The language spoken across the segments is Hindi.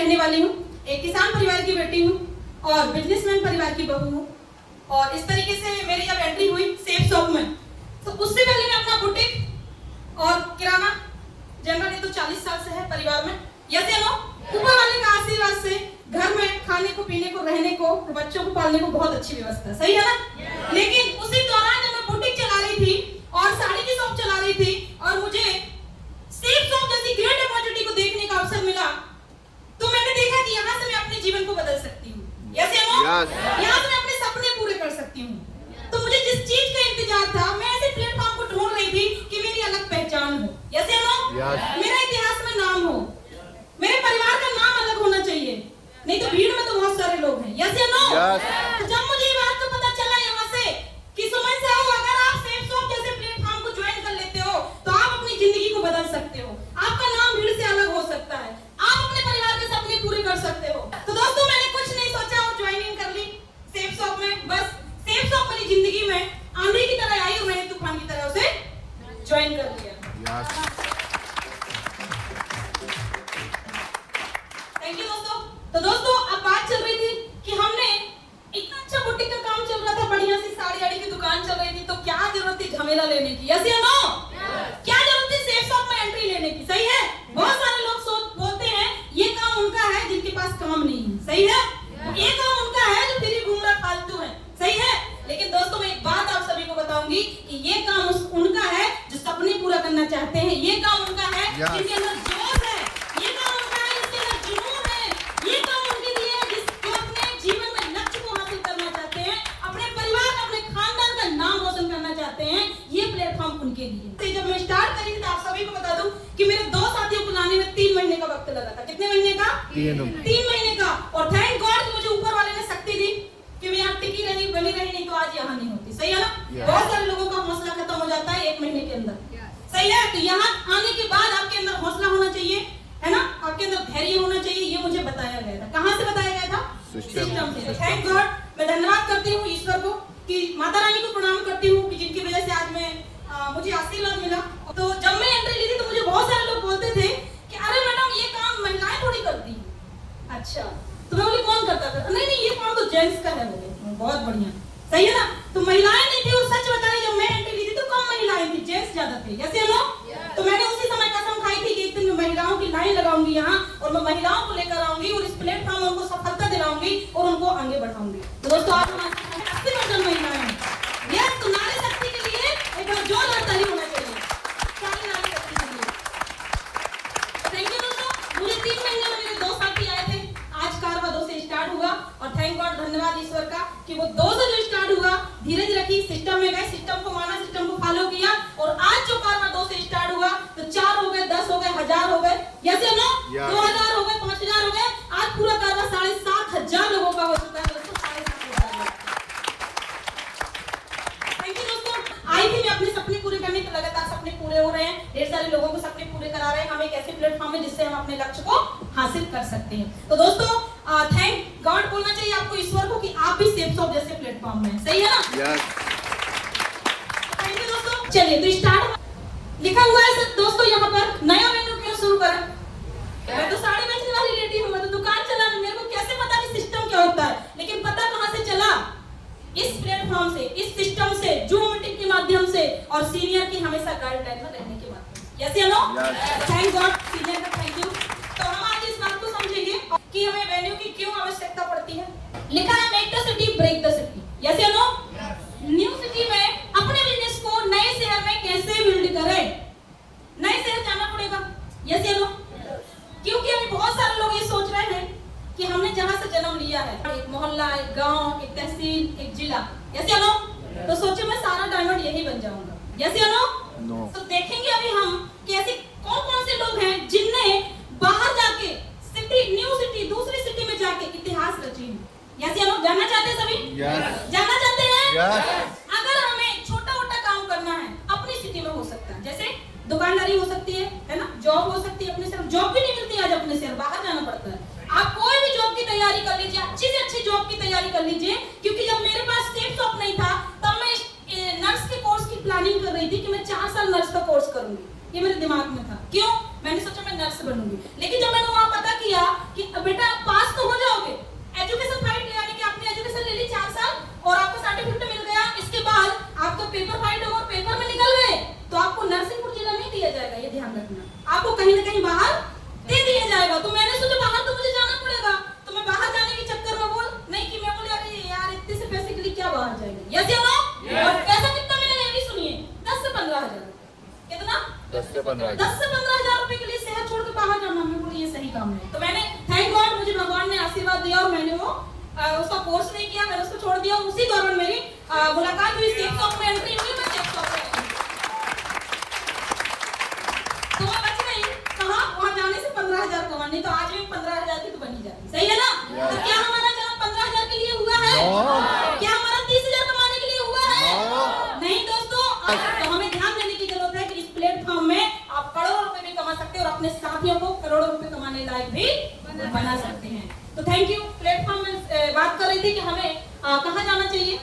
रहने वाली हूँ, एक किसान परिवार की बेटी हूँ और बिजनेसमैन परिवार की बहू हूँ। और इस तरीके से मेरी जब एंट्री हुई सेफ शॉप में, तो उससे पहले मैं अपना बुटीक और किराना जनरली तो 40 साल से है परिवार में। यस या नो? ऊपर वाले का आशीर्वाद से घर में खाने को, पीने को, रहने को, बच्चों को पालने को बहुत अच्छी व्यवस्था, सही है ना? लेकिन उसी दौरान जब मैं बुटीक चला रही थी और साड़ी की शॉप चला रही थी और मुझे सेफ शॉप जैसी ग्रेट अपॉर्चुनिटी को देखने का अवसर मिला, तो मैंने देखा कि यहाँ से मैं अपने जीवन को बदल सकती हूँ। यस या नो? यहाँ से मैं अपने सपने पूरे कर सकती हूँ। तो मुझे जिस चीज का इंतजार था, मैं ऐसे प्लेटफॉर्म को ढूंढ रही थी कि मेरी अलग पहचान हो। यस या नो? मेरा इतिहास में नाम हो, मेरे परिवार का नाम अलग होना चाहिए, नहीं तो भीड़ में तो बहुत सारे लोग हैं। यस या नो? तो जब मुझे ये बात को पता चला यहाँ से कि सुमन साहब, अगर आप सेफ शॉप जैसे प्लेटफॉर्म को ज्वाइन कर लेते हो तो आप अपनी जिंदगी को बदल सकते हो, आपका नाम भीड़ से अलग हो सकता है, आप अपने परिवार के सपने पूरे कर सकते हो। तो दोस्तों, मैंने कुछ नहीं सोचा और ज्वाइनिंग कर ली सेफ शॉप में। बस सेफ शॉप मेरी जिंदगी में आंधी की तरह आई और मैंने तूफान की तरह उसे ज्वाइन कर लिया। थैंक यू दोस्तों। तो दोस्तों, अब बात चल रही थी कि हमने इतना अच्छा बुटीक का काम चल रहा था, बढ़िया सी साड़ी आड़ी की दुकान चल रही थी, तो क्या जरूरत थी झमेला लेने की? यस या नो? क्या जरूरत थी सेफ शॉप में एंट्री लेने की? सही है। बहुत सारे लोग बोलते हैं ये काम उनका है जिनके पास काम नहीं है, सही है। ये काम उनका है जो फ्री घूम रहा फालतू है, सही है। लेकिन दोस्तों, मैं एक बात आप सभी को बताऊंगी कि ये काम उनका है जो सपने पूरा करना चाहते हैं, ये काम उनका है जिनके अंदर जोश है, ये काम उनका है जिसके अंदर जुनून है, ये काम उनके लिए है जो अपने जीवन में लक्ष्य को हासिल करना चाहते हैं, अपने परिवार, अपने खानदान का नाम रोशन करना चाहते हैं। ये प्लेटफॉर्म उनके लिए। तो जब मैं स्टार्ट करी थी, तो आप सभी को बता दूं कि मेरे 2 साथियों को लाने में 3 महीने का वक्त लगा था। कितने महीने का? 3 महीने का। और थैंक गॉड कि मुझे ऊपर वाले ने शक्ति दी कि मैं यहाँ टिकी रही, बनी रही, नहीं तो आज यहाँ नहीं होती, सही है ना? बहुत सारे लोगों का हौसला खत्म हो जाता है 1 महीने के अंदर, सही है। तो यहाँ आने के बाद आपके अंदर हौसला होना चाहिए, है ना? आपके अंदर धैर्य होना चाहिए। ये मुझे बताया गया था। कहाँ से बताया गया था? सिस्टम से। Thank God. मैं धन्यवाद करती हूँ ईश्वर को, कि माता रानी को प्रणाम करती हूँ कि जिनकी वजह से आज मैं मुझे आशीर्वाद मिला। तो जब मैं एंट्री ली थी तो मुझे बहुत सारे लोग बोलते थे कि अरे मैडम, ये काम महिलाएं थोड़ी करती हैं। अच्छा, तो मैं बोली कौन करता था? नहीं नहीं, ये काम तो जेंट्स का है। बोले बहुत बढ़िया, सही है ना? तो महिलाएं नहीं थी। और सच बताएं, जब मैं एंट्री ली थी तो कम महिलाएं थी, जेंट्स ज्यादा थे। जैसे हम लोग, तो मैंने उसी समय कसम खाई थी कि एक दिन मैं महिलाओं की लाइन लगाऊंगी यहाँ, और मैं महिलाओं को लेकर आऊंगी और इस प्लेटफॉर्म में उनको सफलता दिलाऊंगी और उनको आगे बढ़ाऊंगी। तो दोस्तों, आज हमारे 80% महिलाएं हैं। यस, तो नारी शक्ति के लिए एक बार जोरदार ताली होना चाहिए, सारी नारी शक्ति के लिए। थैंक यू दोस्तों। मुझे 3 महीने में मेरे 2 साथी आए थे। आज कारवा 2 से स्टार्ट हुआ और थैंक गॉड, धन्यवाद ईश्वर का कि वो 2 से जो स्टार्ट हुआ, धीरे धीरे रखी, सिस्टम में गए, सिस्टम को माना, सिस्टम को फॉलो किया, और आज जो कारवा 2 से स्टार्ट हुआ तो 4 हो गए, 10 हो गए, 1000 हो गए। यस या नो? 2000 हो गए, 5000 हो गए, आज पूरा कारवा 7500 लोगों का हो चुका है दोस्तों। 7500। थैंक यू दोस्तों। आई थी मैं अपने सपने पूरे करने के, लगातार सपने पूरे हो रहे हैं, ढेर सारे लोगों को सपने पूरे करा रहे हैं। हम एक ऐसे प्लेटफॉर्म है जिससे हम अपने लक्ष्य को हासिल कर सकते हैं। तो दोस्तों, थैंक गॉड बोलना चाहिए आपको ईश्वर को कि आप भी सेफ शॉप जैसे प्लेटफॉर्म में, सही है ना? थैंक यू दोस्तों। चलिए, तो स्टार्ट लिखा हुआ है दोस्तों यहाँ पर, नया मेन्यू क्यों शुरू करें? मैं तो साड़ी बेचने वाली लेडी हूँ, मैं तो दुकान चलाने, मेरे को कैसे पता कि सिस्टम क्या होता है? लेकिन पता कहाँ से चला? इस प्लेटफॉर्म से, इस सिस्टम से, जूम मीटिंग के माध्यम से और सीनियर की हमेशा गाइडलाइन में रहने के माध्यम से। यस या नो? थैंक गॉड, सीनियर का थैंक यू। तो हम आज इस बात को समझेंगे कि हमें वेन्यू की क्यों आवश्यकता पड़ती है। लिखा है make the city, break the city. Yes या नो? न्यू सिटी में अपने बिजनेस को नए शहर में कैसे बिल्ड करें? नए शहर जाना पड़ेगा। यस या नो? क्योंकि अभी बहुत सारे लोग ये सोच रहे हैं कि हमने जहां से जन्म लिया है, एक मोहल्ला, एक गांव, एक तहसील, एक जिला, यस या नो? तो सोचे मैं सारा डायमंड यही बन जाऊंगा। यस या नो? तो देखेंगे अभी हम कि ऐसे कौन कौन से लोग हैं जिनने बाहर जाके सिटी, न्यू सिटी, दूसरी सिटी में जाके इतिहास रची है। यस या नो? जानना चाहते हैं सभी? जानना चाहते हैं? अगर हमें छोटा मोटा काम करना है, अपनी सिटी में हो सकता है, जैसे दुकानदारी हो सकती है ना? जॉब हो सकती है अपने शहर। जॉब भी नहीं मिलती आज अपने शहर, बाहर जाना पड़ता है। आप कोई भी जॉब की तैयारी कर लीजिए, अच्छी से अच्छी जॉब की तैयारी कर लीजिए। क्योंकि जब मेरे पास सेफ शॉप नहीं था, तब मैं नर्स के कोर्स की प्लानिंग कर रही थी कि मैं 4 साल नर्स का कोर्स करूंगी। ये मेरे दिमाग में था। क्यों? मैंने सोचा मैं नर्स बनूंगी। लेकिन जब मैंने वहां पता किया किया कि बेटा पास तो हो जाओगे, एजुकेशन फाइट ले आने की, आपने एजुकेशन ले ली 4 साल और आपको सर्टिफिकेट मिल गया, इसके बाद आपका पेपर फाइट हो और पेपर में निकल गए तो आपको नरसिंहपुर जिला नहीं दिया जाएगा, ये ध्यान रखना, आपको कहीं ना कहीं बाहर दे दिया जाएगा। तो मैंने सोचा बाहर तो मुझे जाना पड़ेगा, तो मैं बाहर जाने के चक्कर में बोल नहीं कि मैं बोले अरे यार इतने से पैसे के लिए क्या बाहर जाएंगे, यस या नो? और पैसा कितना मिलेगा ये भी सुनिए, 10 से 15 हजार। कितना? 10 से 15 हजार रुपए के लिए शहर छोड़ के बाहर जाना, मैं बोली ये सही काम है। तो मैंने थैंक गॉड मुझे भगवान ने आशीर्वाद दिया और मैंने वो उसका कोर्स नहीं किया, मैंने उसको छोड़ दिया। उसी दौरान मेरी मुलाकात हुई, चेक शॉप में एंट्री हुई, मैं चेक शॉप में तो मैं बच गई। कहाँ वहाँ जाने से 15 हजार कमाने, तो आज भी 15 हजार की तो बनी जाती, सही है ना? तो क्या हमारा जन्म 15 हजार के लिए हुआ है? क्या हमारा 30 हजार कमाने के लिए हुआ है? नहीं दोस्तों, तो हमें ध्यान देने की जरूरत है कि इस प्लेटफॉर्म में आप करोड़ों रुपए भी कमा सकते हैं और अपने साथियों को करोड़ों रुपए कमाने लायक भी बना सकते हैं। तो थैंक यू। प्लेटफॉर्म में बात कर रही थी कि हमें कहाँ जाना चाहिए,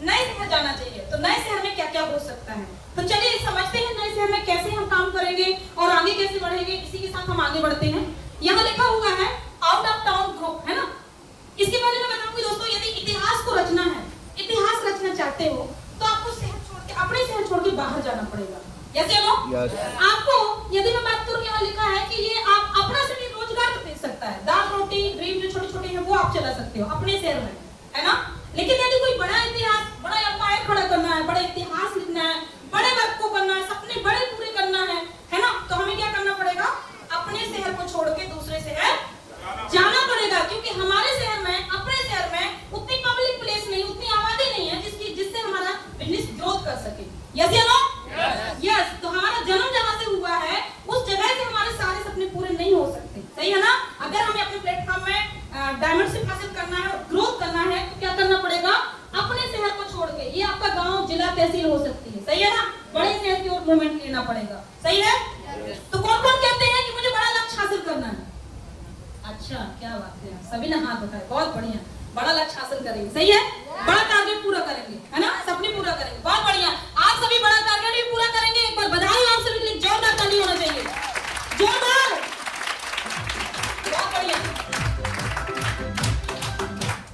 नए शहर जाना चाहिए। तो नए शहर में क्या क्या हो सकता है, तो चलिए समझते हैं नए शहर में कैसे हम काम करेंगे और आगे कैसे बढ़ेंगे। इसी के साथ हम आगे बढ़ते हैं। यहाँ लिखा हुआ है आउट ऑफ टाउन ग्रुप, है ना? इसके बारे में बताऊंगी दोस्तों, यदि इतिहास को रचना है, इतिहास रचना चाहते हो तो आपको शहर छोड़ के, अपने शहर छोड़ के बाहर जाना पड़ेगा, यस या नो? आपको यदि मैं बात करूं, यहाँ लिखा है कि ये आप अपना से भी रोजगार दे सकता है, दाल रोटी ड्रीम जो छोटे छोटे हैं वो आप चला सकते हो अपने शहर में, है ना? लेकिन यदि कोई बड़ा इतिहास, बड़ा एम्पायर खड़ा करना है, बड़ा इतिहास लिखना है, बड़े वर्क को करना है, सपने बड़े पूरे करना है ना? तो हमें क्या करना पड़ेगा? अपने शहर को छोड़ के दूसरे शहर जाना पड़ेगा, क्योंकि हमारे शहर में, अपने शहर में उतनी पब्लिक प्लेस नहीं, उतनी आबादी नहीं है जिससे हमारा बिजनेस ग्रोथ कर सके, यस या नो? यस। तो हमारा जन्म जहां से हुआ है उस जगह से हमारे सारे सपने पूरे नहीं हो सकते, सही है ना? अगर हमें अपने प्लेटफॉर्म में डायमेंशन हासिल करना है और ग्रोथ करना है तो क्या करना पड़ेगा? अपने शहर को छोड़ के, ये आपका गांव, जिला, तहसील हो सकती है, सही है ना? बड़े शहर की ओर मूवमेंट लेना पड़ेगा, सही है? तो कौन कौन कहते हैं कि मुझे बड़ा लक्ष्य हासिल करना है? अच्छा, क्या बात है, सभी ने हाथ उठाए, बहुत बढ़िया। बड़ा लक्ष्य हासिल करेंगे, सही है? बड़ा टारगेट पूरा करेंगे, है ना? सपने पूरा करेंगे, बहुत बढ़िया। आप सभी बड़ा टारगेट भी पूरा करेंगे। एक बार बधाई आप सभी के लिए, जोरदार ताली होना चाहिए, जोरदार, बहुत बढ़िया।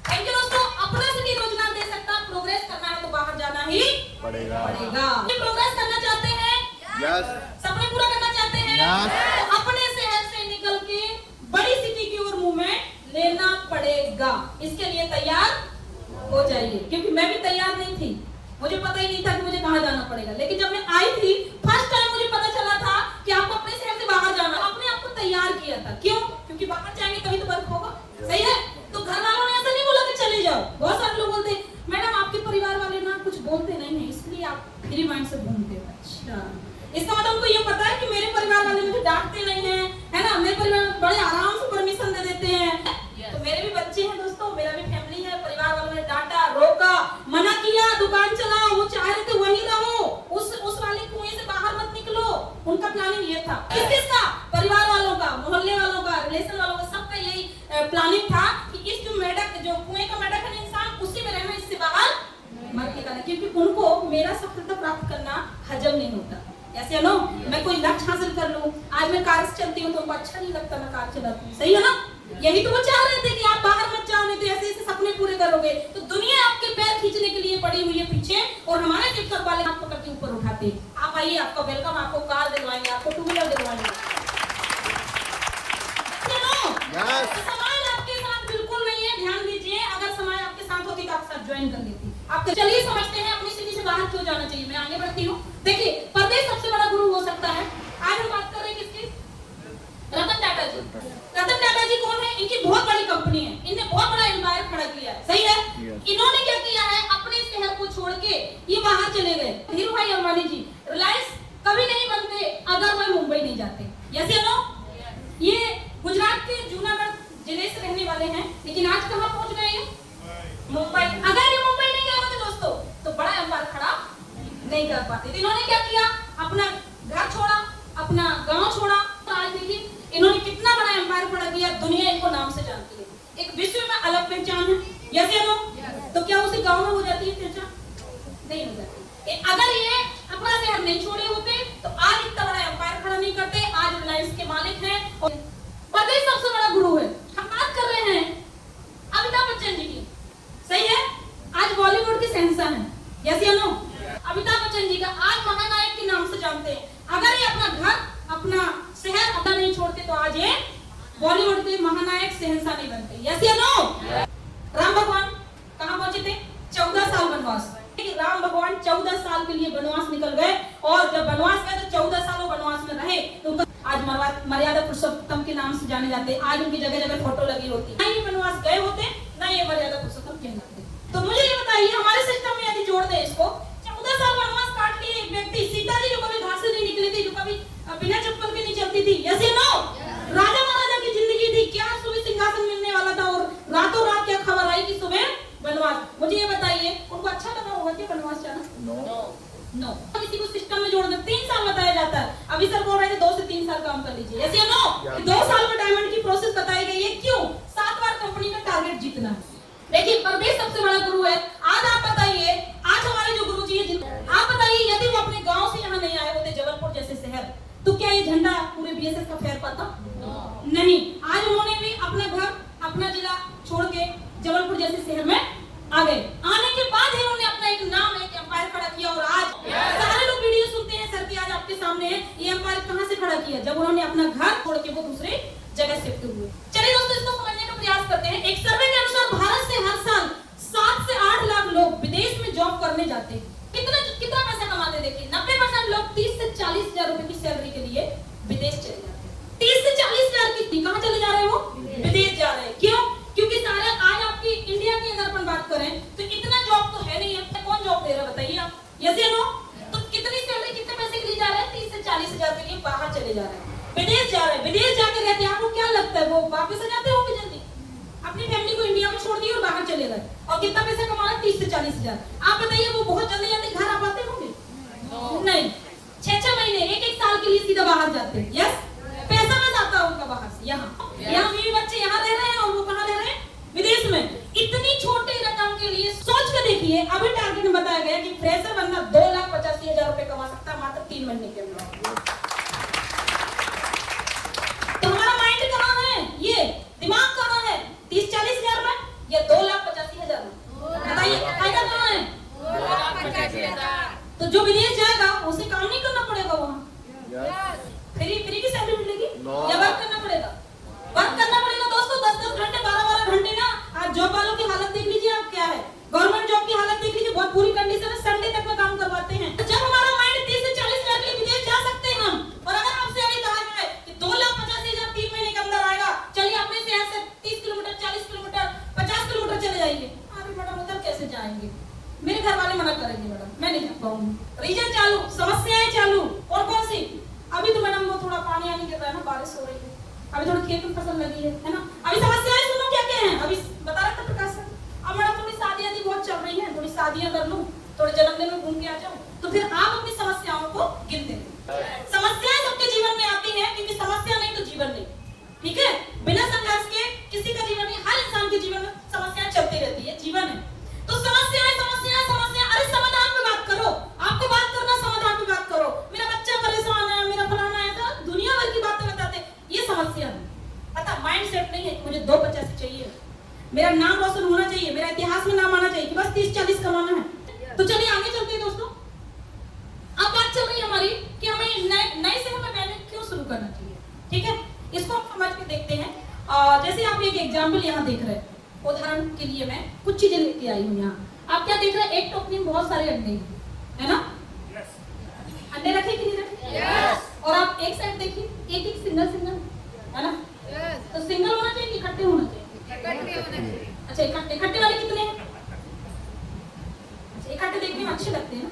थैंक यू दोस्तों। अपना से भी रोजगार दे सकता, प्रोग्रेस करना है तो बाहर जाना ही पड़ेगा। प्रोग्रेस करना चाहते हैं, सपने पूरा करना चाहते हैं, तो अपने शहर से निकल के बड़ी सिटी की ओर मूवमेंट लेना पड़ेगा। इसके लिए तैयार हो जाइए, क्योंकि मैं भी तैयार नहीं थी, मुझे पता ही नहीं था कि मुझे कहाँ जाना पड़ेगा। लेकिन जब मैं आई थी फर्स्ट टाइम मुझे पता चला था कि आपको अपने शहर से बाहर जाना, अपने आप को तैयार किया था। क्यों? क्योंकि बाहर जाएंगे तभी तो वर्क होगा, सही है? तो घर वालों ने ऐसा नहीं बोला कि चले जाओ। बहुत सारे लोग बोलते मैडम आपके परिवार वाले ना कुछ बोलते नहीं है, इसलिए आप फ्री माइंड से घूमते हो। अच्छा, इसका मतलब उनको ये पता है कि मेरे परिवार वाले मुझे डांटते नहीं है ना? मेरे परिवार बड़े आराम से परमिशन दे देते हैं। तो मेरे भी बच्चे हैं दोस्तों, मेरा भी फैमिली है, परिवार वालों ने डांटा, रोका, मना किया, दुकान चलाओ, वो चाह रहे थे वहीं रहो, उस वाले कुएं से बाहर मत निकलो। उनका प्लानिंग ये था, किसका? परिवार वालों का, मोहल्ले वालों का, रिलेशन वालों का, सबका यही प्लानिंग था कि इस जो मेढक, जो कुएं का मेढक है ना इंसान, उसी में रहना, इससे बाहर मत निकलना, क्योंकि उनको मेरा सफलता प्राप्त करना हजम नहीं होता, ऐसे नो? मैं कोई लक्ष्य हासिल कर लूं, आज मैं कार से चलती हूँ तो उनको अच्छा नहीं लगता मैं कार चलाती हूँ, सही है ना? यही तो वो चाह रहे थे कि आप बाहर मत जाओ, नहीं तो ऐसे ऐसे सपने पूरे करोगे। तो दुनिया आपके पैर खींचने के लिए पड़ी हुई है पीछे, और हमारे शिक्षक वाले हाथ पकड़ के ऊपर उठाते। आप आइए, आपका वेलकम, आपको कार दिलवाएंगे, आपको टू व्हीलर दिलवाएंगे। समाज आपके साथ बिल्कुल नहीं है, ध्यान दीजिए। अगर समाज आपके साथ होती तो आपके साथ ज्वाइन कर लेती। आपके चलिए समझते हैं अपनी सिटी से बाहर क्यों जाना चाहिए। मैं आगे बढ़ती हूँ। देखिए, परदेश सबसे बड़ा गुरु हो सकता है। आज हम बात कर रहे हैं किसकी? रतन टाटा जी। रतन टाटा जी कौन है? इनकी बहुत बड़ी कंपनी है, इन्होंने बहुत बड़ा एम्पायर खड़ा किया है, सही है? इन्होंने क्या किया है? अपने शहर को छोड़ के ये बाहर चले गए। धीरू भाई अंबानी जी, रिलायंस कभी नहीं बनते अगर वह मुंबई नहीं जाते, यस या नो? ये गुजरात के जूनागढ़ जिले से रहने वाले हैं, लेकिन आज कहाँ पहुंच गए हैं? मुंबई। अगर ये मुंबई नहीं गए होते दोस्तों तो बड़ा एम्पायर खड़ा नहीं कर पाते। तो इन्होंने क्या किया? अपना घर छोड़ा, अपना गांव छोड़ा। तो आज देखिए इन्होंने कितना बड़ा एम्पायर खड़ा किया, दुनिया इनको नाम से जानती है, एक विश्व में अलग पहचान है, यस या नो? तो क्या उसी गांव में हो जाती है पहचान? नहीं हो जाती। अगर ये अपना शहर नहीं छोड़े होते तो आज इतना बड़ा एम्पायर खड़ा नहीं करते। आज रिलायंस के मालिक हैं और परदेश सबसे बड़ा गुरु है। हम बात कर रहे हैं अमिताभ बच्चन जी की, सही है। आज बॉलीवुड के शहंशाह हैं, यस या नो। अमिताभ बच्चन जी का आज महानायक के नाम से जानते हैं। अगर ये अपना घर, अपना शहर अपना नहीं छोड़ते तो आज ये बॉलीवुड के महानायक शहंशाह नहीं बनते, यस या नो। राम भगवान कहाँ पहुंचे थे? 14 साल वनवास। राम भगवान 14 साल के लिए वनवास निकल गए, और जब वनवास गए तो 14 साल वो वनवास में रहे। तो आज मर्यादा पुरुषोत्तम के नाम से जाने जाते हैं। आज उनकी जगह जगह फोटो लगी होती है। ना ये वनवास गए होते, ना ये मर्यादा पुरुषोत्तम कहलाते। तो मुझे ये बताइए, हमारे सिस्टम में यदि जोड़ दे इसको, 14 साल वनवास काट लिए एक व्यक्ति, सीता जी जो कभी घास से नहीं निकली थी, जो कभी बिना चप्पल के नहीं चलती थी, यस या नो। राजा महाराजा की जिंदगी थी, क्या सुबह सिंहासन मिलने वाला था और रातों रात क्या खबर आई कि सुबह वनवास। मुझे ये बताइए, उनको अच्छा लगा होगा क्या वनवास जाना? नो। हम इसी को सिस्टम में जोड़ दें। 3 साल बताया जाता है। अभी सर बोल रहे थे 2 से 3 साल काम कर लीजिए, यस या नो। 2 साल में डायमंड की प्रोसेस बताई गई है। क्यों? 7 बार कंपनी का टारगेट जीतना है। देखिए, परदेश सबसे बड़ा गुरु है। आज आप बताइए, आज हमारे जो गुरु जी है, आप बताइए यदि वो अपने गांव से यहाँ नहीं आए होते जबलपुर जैसे शहर, तो क्या ये झंडा पूरे बीएसएफ का फहर पाता? नहीं। आज उन्होंने भी अपना घर, अपना जिला छोड़ के जबलपुर जैसे शहर में आ गए। आने के बाद ही उन्होंने अपना एक नाम, एक एम्पायर खड़ा किया। और आज सारे लोग वीडियो सुनते हैं सर की, आज आपके सामने है। ये एम्पायर कहां से खड़ा किया? जब उन्होंने अपना घर छोड़ के वो दूसरे जगह शिफ्ट हुए। चलिए दोस्तों, इसको समझने का प्रयास करते हैं। एक सर्वे के अनुसार भारत से हर साल 7 से 8 लाख लोग विदेश में जॉब करने जाते हैं। कितना पैसा कमाते? देखिए, 90% लोग 30 से 40 हजार रुपए की सैलरी के लिए विदेश चले जाते हैं। 30 से 40 हजार की कहां चले जा रहे हैं? वो विदेश जा रहे हैं। क्यों? क्योंकि सारा आज आपकी इंडिया की अगर अपन बात करें तो इतना जॉब तो है नहीं है। कौन जॉब दे रहा है बताइए आप, यस या नो। तो कितनी सैलरी, कितने पैसे के लिए जा रहे हैं? 30 से 40 हजार के लिए बाहर चले जा रहे हैं, विदेश जा रहे हैं। विदेश जाकर रहते हैं, आपको क्या लगता है वो वापस आ जाते होंगे जल्दी? अपनी फैमिली को इंडिया में छोड़ दिए और बाहर चले गए, और कितना पैसा कमा रहे हैं? 30 से 40 हजार। आप बताइए वो बहुत जल्दी जल्दी घर आ पाते होंगे? नहीं। 6-6 महीने, 1-1 साल के लिए सीधा बाहर जाते हैं, यस। पैसा में जाता है उनका बाहर से यहाँ। बीवी बच्चे यहाँ रह रहे हैं और वो कहाँ रह रहे हैं? विदेश में। इतनी छोटी रकम के लिए सोच के देखिए, अभी टारगेट में बताया गया कि फ्रेशर बंदा 2,85,000 रुपए कमा सकता है मात्र 3 महीने के अंदर। तो हमारा माइंड कहाँ है? ये दिमाग कहाँ है? 30-40 हजार में या 2,85,000 में? बताइए, फायदा कहाँ है? 2,85,000। तो जो विदेश जाएगा उसे काम नहीं करना पड़ेगा वहाँ, फ्री की सैलरी मिलेगी या वर्क करना पड़ेगा? वर्क करना पड़ेगा दोस्तों। 10-10 घंटे, 12-12 घंटे ना। आज जॉब वालों की हालत देख लीजिए आप, क्या है। गवर्नमेंट जॉब की हालत देख लीजिए, बहुत बुरी कंडीशन है। संडे तक में काम करवाते हैं। जब हमारा माइंड 30 से 40 हजार के लिए विदेश जा सकते हैं हम, और अगर आपसे अभी कहा जाए कि 2,85,000 3 महीने के अंदर आएगा, चलिए अपने शहर से 30 किलोमीटर, 40 किलोमीटर, 50 किलोमीटर चले जाइए। अरे मैडम उधर कैसे जाएंगे? मेरे घर वाले मना करेंगे, मैडम मैं नहीं जा पाऊंगी। रीजन चालू, समस्याएं चालू। और कौन सी? अभी तो मैडम वो थोड़ा पानी आने गिर रहा है ना, बारिश हो रही है, अभी थोड़ी खेत में फसल लगी है ना। अभी समस्याएं सुनो क्या क्या है। अभी बता रहा था प्रकाश सर, अब मैडम थोड़ी शादियां बहुत चल रही हैं, थोड़ी शादियां कर लूं, थोड़े जन्मदिन में घूम के आ जाऊं, तो फिर आप अपनी समस्याओं को गिनते हैं। समस्याएं सबके जीवन में आती हैं, क्योंकि समस्या नहीं तो जीवन नहीं, ठीक है। बिना संघर्ष के किसी का जीवन नहीं, हर इंसान के जीवन में समस्याएं चलती रहती है, जीवन है। तो समस्याएं समस्याएं समस्याएं, अरे समाधान पे बात करो। आपको बात करना, समाधान पे बात करो। मेरा बच्चा परेशान है, मेरा फलाना है, तो दुनिया भर की बातें बताते, ये समस्या है। पता माइंड सेट नहीं है कि मुझे 2,85 चाहिए, मेरा नाम रोशन होना चाहिए, मेरा इतिहास में नाम आना चाहिए कि बस 30-40 कमाना है। तो चलिए आगे चलते हैं दोस्तों। अब बात चल रही है हमारी कि हमें नए से हमें पहले क्यों शुरू करना चाहिए, ठीक है। इसको हम समझ के देखते हैं। जैसे आप एक एग्जाम्पल यहाँ देख रहे हैं, उदाहरण के लिए मैं कुछ चीजें लेके आई हूँ यहाँ। आप क्या देख रहे हैं? एक टोकरी में बहुत सारे अंडे है ना। अंडे रखे कि नहीं रखे? और आप एक साइड देखिए, एक सिंगल है ना। तो सिंगल होना चाहिए कि इकट्ठे होना चाहिए? अच्छा, इकट्ठे वाले कितने हैं? अच्छा, इकट्ठे देखने में अच्छे लगते हैं ना।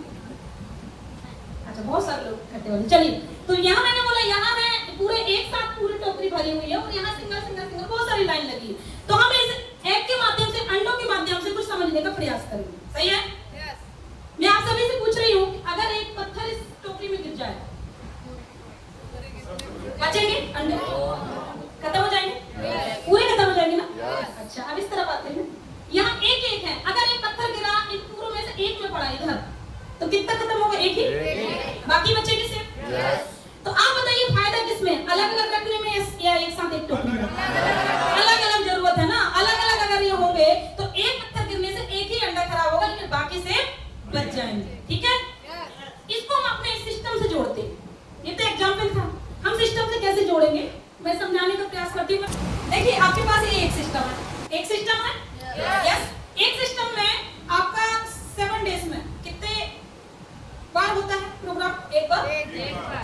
अच्छा, बहुत सारे लोग इकट्ठे वाले। चलिए, तो यहाँ मैंने बोला यहाँ है पूरे एक साथ पूरी टोकरी भरी हुई है, और यहाँ सिंगल बहुत सारी लाइन लगी है। तो हम इस एक के माध्यम से, अंडों के माध्यम से कुछ समझने का प्रयास करेंगे, सही है। मैं आप सभी से पूछ रही हूँ, अगर एक पत्थर इस टोकरी में गिर जाए, बचेंगे अंडे? खत्म हो जाएंगे? पूरे खत्म हो जाएंगे ना। अच्छा, अब इस तरफ आते हैं। यहाँ एक है, अगर एक पत्थर गिरा इन पूरों में से एक में पड़ा इधर, तो कितना खत्म होगा? एक ही, बाकी बचेंगे सिर्फ। तो आप बताइए फायदा किसमें इसमें अलग अलग रखने में या एक साथ एक टोकरी में? अलग अलग जरूरत है ना, अलग अलग अगर ये होंगे तो एक पत्थर गिरने से एक ही अंडा खराब होगा लेकिन बाकी से बच जाएंगे। ठीक है, इसको हम अपने सिस्टम से जोड़ते हैं। ये तो एग्जाम्पल था, हम सिस्टम से कैसे जोड़ेंगे मैं समझाने का प्रयास करती हूँ। देखिए आपके पास ये एक सिस्टम है, एक सिस्टम है यस। एक सिस्टम में आपका 7 डेज में कितने बार होता है प्रोग्राम? एक बार,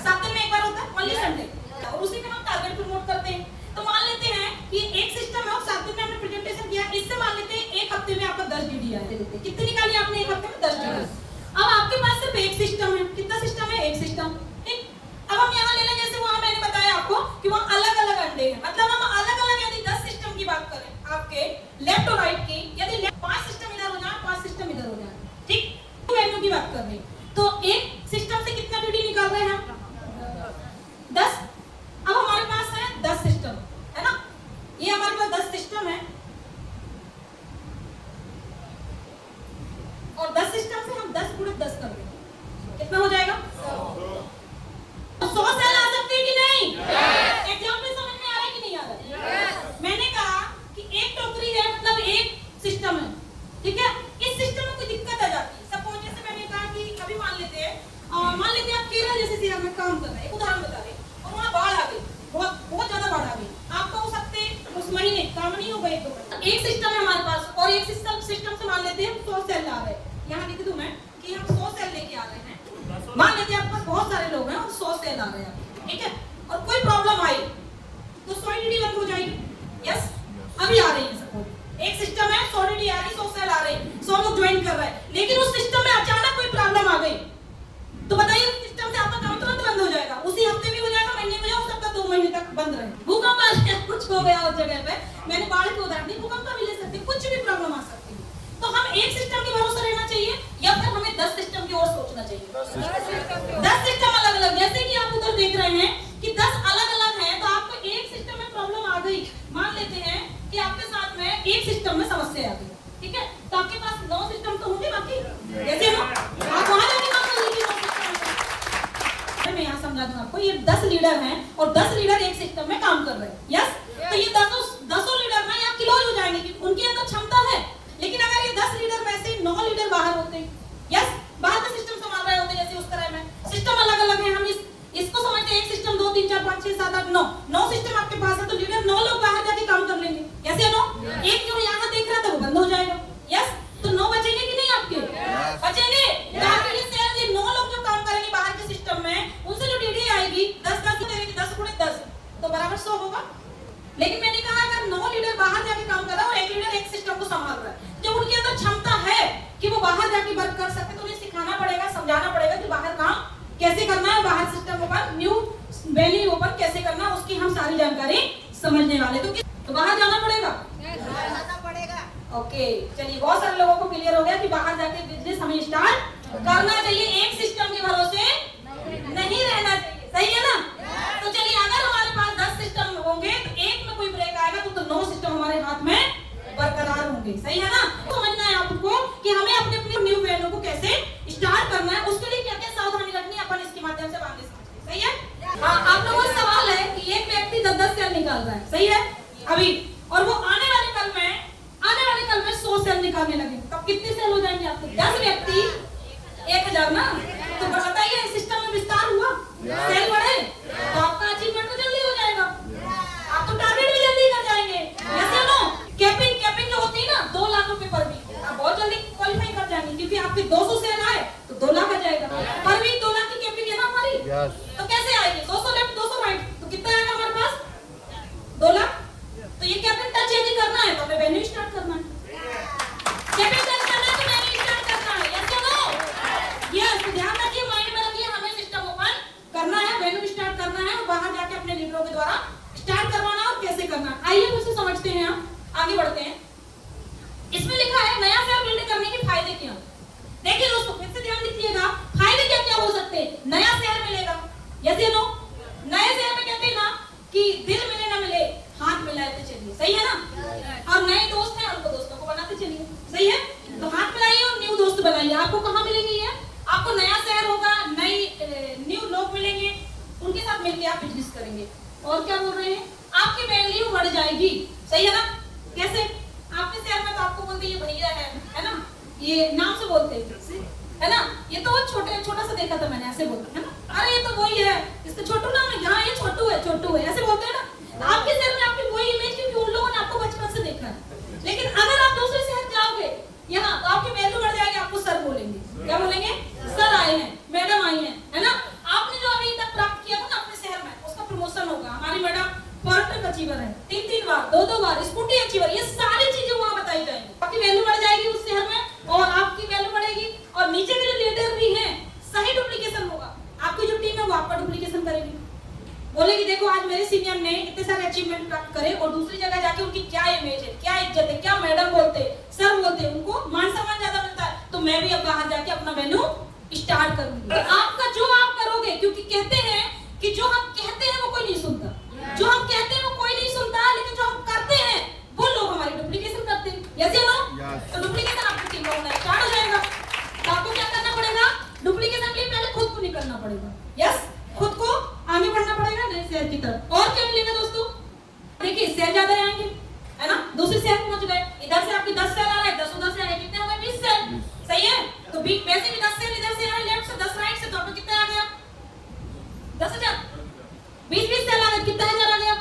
7 दिन में एक बार होता है, ओनली संडे, और उसी में हम टारगेट प्रमोट करते हैं। तो मान लेते हैं कि एक सिस्टम है और 7 दिन में हमने प्रेजेंटेशन किया, इससे मान लेते हैं एक हफ्ते में आपका 10 डीडी आए। कितनी निकाली आपने एक हफ्ते में? 10 डीडी। अब आपके पास सिर्फ एक सिस्टम है, कितना सिस्टम है? एक सिस्टम। ठीक, अब हम यहाँ ले लें, जैसे वहां मैंने बताया आपको कि वहां अलग अलग अंडे हैं, मतलब हम अलग अलग यदि 10 सिस्टम की बात करें आपके लेफ्ट और राइट की, यदि 5 सिस्टम इधर हो जाए, 5 सिस्टम इधर हो जाए, ठीक, वैल्यू की बात कर रहे हैं, तो एक सिस्टम से कितना डीडी निकाल रहे हैं हम? 10। अब हमारे पास है 10 सिस्टम, है ना, ये हमारे पास 10 सिस्टम है और 10 सिस्टम से हम 10 गुणित 10 कर देंगे, कितना हो जाएगा? 100 सेल आ सकते हैं कि नहीं? एग्जाम्पल समझ में आ रहा है कि नहीं आ रहा? मैंने कहा कि एक टोकरी है मतलब एक सिस्टम है, ठीक है। इस सिस्टम में कोई दिक्कत आ जाती है, सपोज जैसे मैंने कहा कि अभी मान लेते हैं आप केरल जैसे शहर में काम कर रहे हैं, उदाहरण बता रहे हैं, और वहाँ बाढ़ आ गई, बहुत ज्यादा बाढ़ आ गई, आपका उस हफ्ते उस महीने काम नहीं होगा, एक सिस्टम है हमारे पास, और एक सिस्टम से मान लेते हैं 100 सेल ला रहे हैं। यहाँ लिख दूं मैं कि हम 100 सेल लेके आ रहे हैं, मान लेते हैं आपके पास बहुत सारे लोग हैं और 100 सेल आ रहे हैं, ठीक है, और कोई प्रॉब्लम आई तो 100 डीडी बंद हो जाएगी। यस, अभी आ रही है, सपोज एक सिस्टम है, 100 डीडी आ रही, 100 सेल आ रही, 100 लोग ज्वाइन कर रहे हैं, लेकिन उस सिस्टम में अचानक कोई प्रॉब्लम आ गई, तो बताइए उस सिस्टम से आपका काम तुरंत बंद हो जाएगा, उसी हफ्ते भी हो जाएगा, महीने में हो सकता है 2 महीने तक बंद रहे। भूकंप आ गया, कुछ हो गया उस जगह पे, मैंने बाढ़ के उदाहरण दी, भूकंप का भी ले सकते, कुछ भी प्रॉब्लम आ सकती है, तो हम एक सिस्टम के भरोसे रहना चाहिए या फिर हमें 10 सिस्टम की ओर सोचना चाहिए? 10 सिस्टम अलग अलग, जैसे कि आप उधर देख रहे हैं कि 10 अलग अलग है, तो आपको एक सिस्टम में प्रॉब्लम आ गई, मान लेते हैं कि आपके साथ में एक सिस्टम में समस्या आ गई, ठीक है, तो आपके पास 9 सिस्टम तो होंगे बाकी, जैसे ना आप वहां जाके काम कर लीजिए। मैं यहाँ समझा दूं आपको, ये 10 लीडर हैं और 10 लीडर एक सिस्टम में काम कर रहे हैं, यस, तो ये 10 लीडर में आप क्लोज हो जाएंगे कि उनके अंदर क्षमता है, लेकिन अगर ये 10 लीडर में से 9 लीडर बाहर होते, यस, बाहर का सिस्टम संभाल रहे होते, जैसे उस तरह में सिस्टम अलग अलग है, हम इसको समझते हैं एक सिस्टम 2 3 4 5 6 7 8 9 सिस्टम आपके पास है, तो लीडर 9 लोग बाहर जाके काम कर लेंगे, कैसे 9? एक जो यहाँ देख रहा था वो बंद हो जाएगा, यस, तो 9 बचेंगे कि नहीं आपके? बचेंगे, ताकि ये सेल ये 9 लोग जो काम करेंगे बाहर के सिस्टम में, उनसे जो डीडी आएगी 10 10 करेंगे, 10 गुणित 10 तो बराबर 100 होगा। लेकिन मैंने कहा अगर 9 लीडर बाहर जाके काम कर रहा है और एक लीडर एक सिस्टम को संभाल रहा है, जब उनके अंदर क्षमता है कि वो बाहर जाके वर्क कर सकते, तो उन्हें सिखाना पड़ेगा, समझाना पड़ेगा कि बाहर काम कैसे करना है, बाहर system open, new venue open कैसे करना है, उसकी हम सारी जानकारी समझने वाले, तो बाहर जाना पड़ेगा, ओके, चलिए बहुत सारे लोगों को क्लियर हो गया कि बाहर जाके बिजनेस हमें स्टार्ट करना चाहिए, एक सिस्टम के भरोसे नहीं रहना चाहिए, सही है ना? तो चलिए अगर हमारे पास 10 सिस्टम होंगे तो एक में कोई ब्रेक आएगा तो 9 सिस्टम हमारे हाथ में बरकरार होंगे, सही है ना? तो समझना है आपको कि हमें अपने अपने न्यू वेन्यू को कैसे स्टार्ट करना है, उसके लिए क्या क्या सावधानी रखनी है, अपन इसके माध्यम से आगे समझेंगे, सही है? हाँ, आप लोगों का सवाल है कि एक व्यक्ति 10 सेल निकाल रहा है, सही है अभी, और वो आने वाले कल में 100 सेल निकालने लगे, तब कितने सेल हो जाएंगे आपके? 10 व्यक्ति 1000 ना, तो बताइए सिस्टम में विस्तार हुआ, सेल बढ़े, तो आपका अचीवमेंट तो जल्दी हो जाएगा, आप तो टारगेट भी जल्दी कर जाएंगे, जैसे नो कैपिंग जो होती है ना 2 लाख रुपए पर वीक, आप बहुत जल्दी क्वालिफाई कर जाएंगे, क्योंकि आपके 200 सेल आए तो 2 लाख आ जाएगा, पर वीक 2 लाख की कैपिंग है ना हमारी, तो कैसे आएगी? 200 लेफ्ट 200 राइट, तो कितना आएगा हमारे पास? 2 लाख। तो ये कैपिंग टच यदि करना है तो हमें वेन्यू स्टार्ट करना है, कैपिंग टच करना है तो वेन्यू स्टार्ट करना है, यस या नो? यस, तो ध्यान रखिए, माइंड में रखिए, हमें सिस्टम ओपन करना है, वेन्यू स्टार्ट करना है और बाहर जाके अपने लीडरों के द्वारा स्टार्ट करवाना और कैसे करना। आइए उसे समझते हैं, हम आगे बढ़ते हैं। इसमें लिखा है नया शेयर बिल्ड करने के फायदे क्या। देखिए दोस्तों, फिर से ध्यान दीजिएगा, फायदे क्या क्या हो सकते हैं। नया शेयर मिलेगा, यस या नो? नए शेयर में कहते हैं ना कि दिल मिले ना मिले, हाथ मिलाते चलिए, सही है ना? और नए दोस्त हैं, उनको दोस्तों को बनाते चलिए, सही है? तो हाथ मिलाइए और न्यू दोस्त बनाइए। आपको कहाँ मिलेंगे ये? आपको नया शहर होगा, नई न्यू लोग मिलेंगे, उनके साथ मिलकर आप बिजनेस करेंगे। करेंगे। और क्या बोल रहे हैं, आपकी वैल्यू बढ़ जाएगी। सही है ना? कैसे? आपके शहर में तो आपको बोलते ये भैया है ना, ये नाम से बोलते है ना, ये तो छोटा सा देखा था मैंने, ऐसे बोलते है ना, अरे ये तो वही है, इसका छोटू नाम है, यहाँ ये छोटू है, ऐसे बोलते हैं ना। आपके शहर में आपकी वही इमेज, क्योंकि उन लोगों ने आपको बचपन से देखा है। लेकिन अगर आप दूसरे शहर जाओगे यहाँ, तो आपकी वैल्यू बढ़ जाएगी, आपको सर बोलेंगे। क्या बोलेंगे? सर आए हैं, मैडम आई है ना। आपने जो अभी तक प्राप्त किया था ना अपने शहर में, उसका प्रमोशन होगा। हमारी मैडम फॉरेन अचीवर है, 3 बार 2 बार स्कूटी अचीवर, ये सारी चीजें वहाँ बताई जाएंगी। आपकी वैल्यू बढ़ जाएगी उस शहर में, और आपकी वैल्यू बढ़ेगी। और नीचे के जो लीडर भी हैं, सही डुप्लीकेशन होगा। आपकी जो टीम है वो आपका डुप्लीकेशन करेगी, बोलेगी देखो आज मेरे सीनियर ने इतने सारे अचीवमेंट प्राप्त करे, और दूसरी जगह जाके उनकी क्या इमेज है, क्या इज्जत है, क्या मैडम बोलते, सर बोलते, उनको मान सम्मान ज्यादा मिलता है। तो मैं भी अब बाहर जाके अपना वैल्यू स्टार्ट करूंगी। तो आपका जो आप करोगे, क्योंकि कहते हैं कि जो हम कहते हैं वो कोई नहीं सुनता, जो हम कहते हैं वो कोई नहीं सुनता, लेकिन जो हम करते हैं वो लोग हमारी डुप्लीकेशन करते हैं। यस या नो? तो डुप्लीकेशन आपकी टीम का होना स्टार्ट हो जाएगा। तो आपको क्या करना पड़ेगा? डुप्लीकेशन के लिए पहले खुद को निकलना पड़ेगा। यस, खुद को आगे बढ़ना पड़ेगा नए शहर की तरफ। और क्या मिलेगा दोस्तों? देखिए शहर ज्यादा आएंगे, है ना, दूसरे शहर पहुंच गए, इधर से आपके 10 शहर आ रहे हैं, 10 उधर से आ रहे हैं, कितने हो गए? 20 शहर। सही है? तो वैसे भी 10 शहर इधर से आ रहे, लेफ्ट से 10 राइट से, तो आपको कितना आ गया? 10,000। 20 शहर आ गए, कितना हजार आ गया?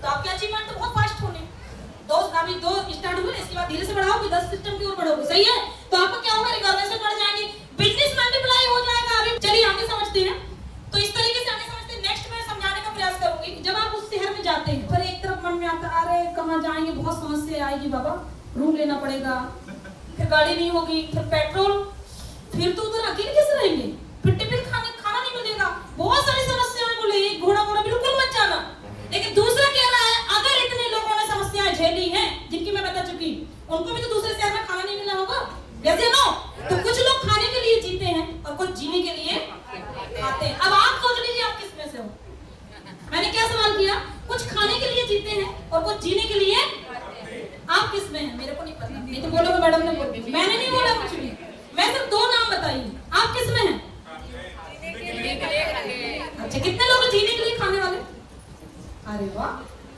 तो आपके अचीवमेंट तो बहुत फास्ट होने, दो स्टार्ट हुए, इसके बाद धीरे से बढ़ाओगे, 10 सिस्टम की ओर बढ़ोगे। सही है? तो आपका क्या होगा? रिकॉग्निशन बढ़ जाएंगे, बिजनेस मल्टीप्लाई हो जाएगा। अभी चलिए आगे समझते हैं। तो इस तरीके से आगे समझते हैं। नेक्स्ट मैं समझाने का प्रयास करूंगी कि जब आप उस शहर में जाते हैं, फिर एक तरफ मन में आता है अरे कहाँ जाएंगे, बहुत समस्या आएगी बाबा, रूम लेना पड़ेगा, फिर गाड़ी नहीं होगी, फिर पेट्रोल, फिर तो उधर अकेले कैसे रहेंगे, फिर टिफिन खाना नहीं मिलेगा, बहुत सारी समस्याएं बोले, एक घोड़ा बिल्कुल मत जाना। लेकिन दूसरा कह रहा है अगर इतने लोगों ने समस्याएं झेली हैं जिनकी मैं बता चुकी, उनको भी तो दूसरे शहर में खाना नहीं मिला होगा। जैसे नो, तो कुछ लोग खाने के लिए जीते हैं और कुछ जीने के लिए खाते हैं। अब आप सोच लीजिए आप किस में से हो। मैंने क्या सवाल किया? कुछ खाने के लिए जीते हैं और कुछ जीने के लिए, आप किस में हैं? मेरे को नहीं पता, नहीं तो बोलोगे मैडम ने बोल दिया। मैंने नहीं बोला कुछ भी, मैं सिर्फ 2 नाम बताई, आप किस में हैं? अच्छा, कितने लोग जीने के लिए खाने वाले? अरे वाह,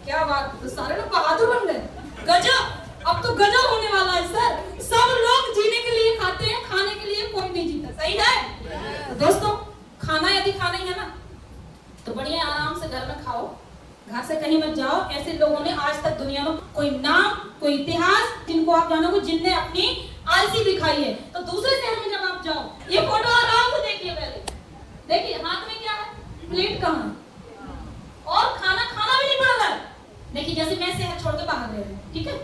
क्या बात, तो सारे लोग बहादुर बन गए। गजब, अब तो गजब होने वाला है सर। सब लोग जीने के लिए खाते हैं, खाने के लिए कोई नहीं जीता। सही है? तो दोस्तों, खाना यदि खाना ही है ना, तो बढ़िया आराम से घर में खाओ, घर से कहीं मत जाओ। ऐसे लोगों ने आज तक दुनिया में कोई नाम, कोई इतिहास, जिनको आप जानोगे, जिनने अपनी आलसी दिखाई है। तो दूसरे शहर में जब आप जाओ, ये फोटो आराम से देखिए, पहले देखिए हाथ में क्या है, प्लेट कहाँ है, और खाना भी नहीं पड़ रहा है। देखिए जैसे मैं शहर छोड़ के बाहर रह रही हूँ, ठीक है,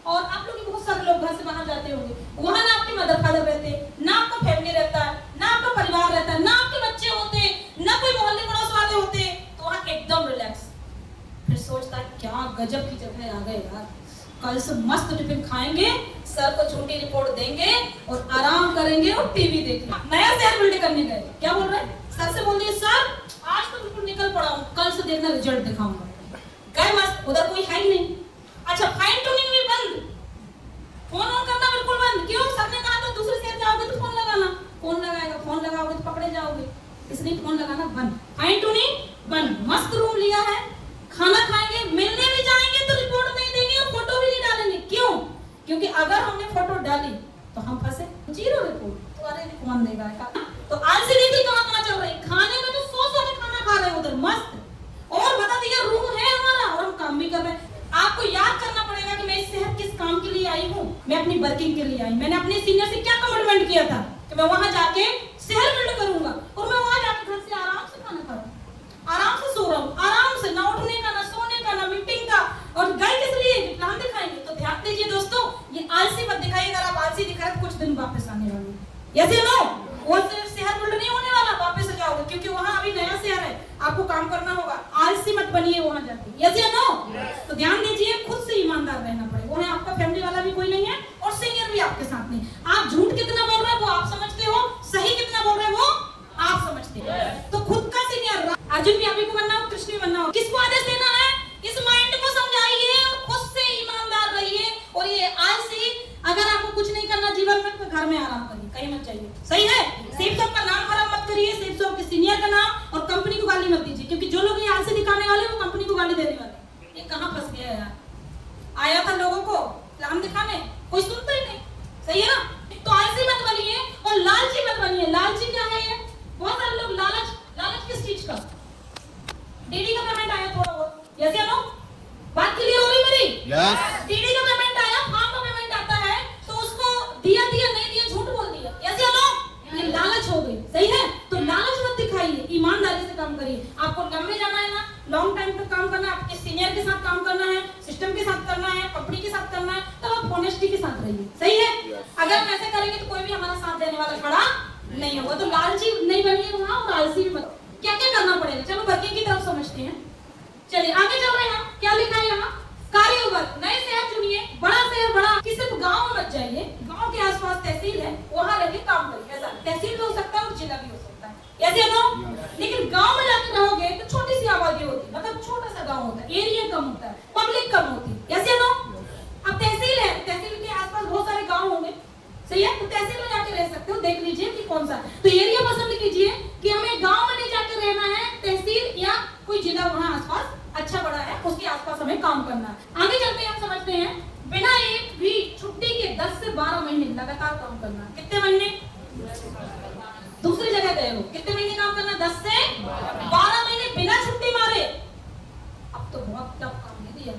और आप लोग बहुत सारे लोग घर से बाहर जाते होंगे, वहां ना आपके मदर फादर रहते, ना आपका फैमिली रहता है, ना आपका परिवार रहता है, ना आपके बच्चे होते, ना कोई मोहल्ले पड़ोस वाले होते, तो वहां एकदम रिलैक्स। फिर सोचता है क्या गजब की जगह आ गए यार, कल से मस्त टिफिन खाएंगे, सर को झूठी रिपोर्ट देंगे और आराम करेंगे और टीवी देखेंगे। नया शहर बिल्ड करने गए, क्या बोल रहे हैं? सर से बोल दिए सर आज तो बिल्कुल निकल पड़ा हूँ, कल से देखना रिजल्ट दिखाऊंगा। गए मस्त, उधर कोई है ही नहीं। अच्छा, फाइन ट्यूनिंग भी बंद, फोन ऑन करना बिल्कुल बंद। क्यों? सर ने कहा था दूसरे शहर जाओगे तो फोन लगाना, फोन लगाएगा, फोन लगाओगे तो पकड़े जाओगे, इसलिए फोन लगाना बंद, फाइन ट्यूनिंग बंद। मस्त रूम लिया है, खाना खाएंगे, मिलने भी जाएंगे तो रिपोर्ट नहीं देंगे और फोटो भी नहीं डालेंगे। क्यों? क्योंकि अगर हमने फोटो डाली तो हम फंसे, 0 रिपोर्ट, तो अरे कौन देगा। तो आलसी नीति कहाँ चल रही? खाने में तो 100 के खाना खा रहे हैं उधर मस्त, और बता दिया रूम है हमारा और हम काम भी कर रहे हैं। आपको याद करना पड़ेगा कि मैं इस शहर किस काम के लिए आई हूँ। मैं अपनी वर्किंग के लिए आई। मैंने अपने सीनियर से क्या कमिटमेंट किया था कि मैं वहां जाके शहर बिल्ड करूंगा, और मैं वहां जाके घर से आराम से खाना खा रहा हूँ, आराम से सो रहा हूँ, आराम से, ना उठने का, ना सोने का, ना मीटिंग का। और गए किस लिए? प्लान दिखाएंगे। तो ध्यान दीजिए दोस्तों, ये आलसी मत दिखाइए। अगर आप आलसी दिखाए तो कुछ दिन वापस आने वाले, यस या नो? वो शहर बिल्ड नहीं होने वाला, वापस आ जाओगे, क्योंकि वहां अभी नया शहर है, आपको काम करना होगा। आलसी मत बनिए वहां जाके, यस या नो? तो ध्यान दीजिए, खुद से ईमानदार रहना पड़ेगा। वहां आपका फैमिली वाला भी कोई नहीं है और सीनियर भी आपके साथ नहीं। आप झूठ कितना बोल रहे हैं वो आप समझते हो, सही कितना बोल रहे हैं वो आप समझते हो। तो खुद का सीनियर, अर्जुन भी आप ही को बनना हो, कृष्ण भी बनना हो, किसको आदेश देना है? इस माइंड को समझाइए और खुद से ईमानदार रहिए। और ये आलसी, अगर आपको कुछ नहीं करना जीवन में तो घर में आराम करिए, कहीं मत जाइए। सही है? सिर्फ सबका नाम खराब मत करिए, सिर्फ सबके सीनियर का नाम और कंपनी को गाली मत दीजिए, क्योंकि जो लोग ये आलसी दिखा कोई सुनता ही नहीं, सही है ना? तो आलसी मत बनिए और लालची मत बनिए। लालची क्या है? ये बहुत सारे लोग लालच किस चीज का? डीडी का पेमेंट आया थोड़ा बहुत, यस या नो? बात क्लियर हो रही मेरी? यस। डीडी का पेमेंट आया, फार्म का पेमेंट आता है, तो उसको दिया नहीं दिया, झूठ बोल दिया, यस या नो? ये लालच हो गई, सही है? तो लालच मत दिखाइए, ईमानदारी से काम करिए। आपको लंबे जाना है ना, लॉन्ग टाइम तक काम करना है, आपके सीनियर के साथ काम करना है, सिस्टम के साथ करना है, कंपनी के साथ करना है, तो आप ऑनेस्टी के साथ रहिए, सही है? अगर हम ऐसे करेंगे तो कोई भी हमारा साथ देने वाला खड़ा नहीं होगा। तो लालची नहीं बनिए वहां और आलसी भी मत। क्या क्या करना पड़ेगा? चलो वर्किंग की तरफ समझते हैं। चलिए आगे चल रहे हैं। क्या लिखा है यहाँ? कार्य वर्ग, नए शहर चुनिए, बड़ा शहर बड़ा कि सिर्फ गांव में मत जाइए, गांव के आसपास तहसील है, वहां रहकर काम करिए। ऐसा तहसील भी हो सकता है और जिला भी हो सकता है, ऐसे नो? लेकिन गांव में जाकर रहोगे तो छोटी सी आबादी होती है, मतलब छोटा सा गांव होता है, एरिया कम होता है, पब्लिक कम होती है, ऐसे नो? अब तहसील है, तहसील के आसपास बहुत सारे गांव होंगे, सही है? तो तहसील में जाके रह सकते हो, देख लीजिए कि कौन सा। तो एरिया पसंद कीजिए कि हमें गांव में नहीं जाके रहना है, तहसील या कोई जिला वहां आसपास अच्छा बड़ा है, उसके आसपास हमें काम करना है। आगे चलते हैं, हम समझते हैं। बिना एक भी छुट्टी के 10 से 12 महीने लगातार काम करना है। कितने महीने? दूसरी जगह गए हो, कितने महीने काम करना? 10 से 12 महीने बिना छुट्टी मारे। अब तो बहुत टफ काम दे दिया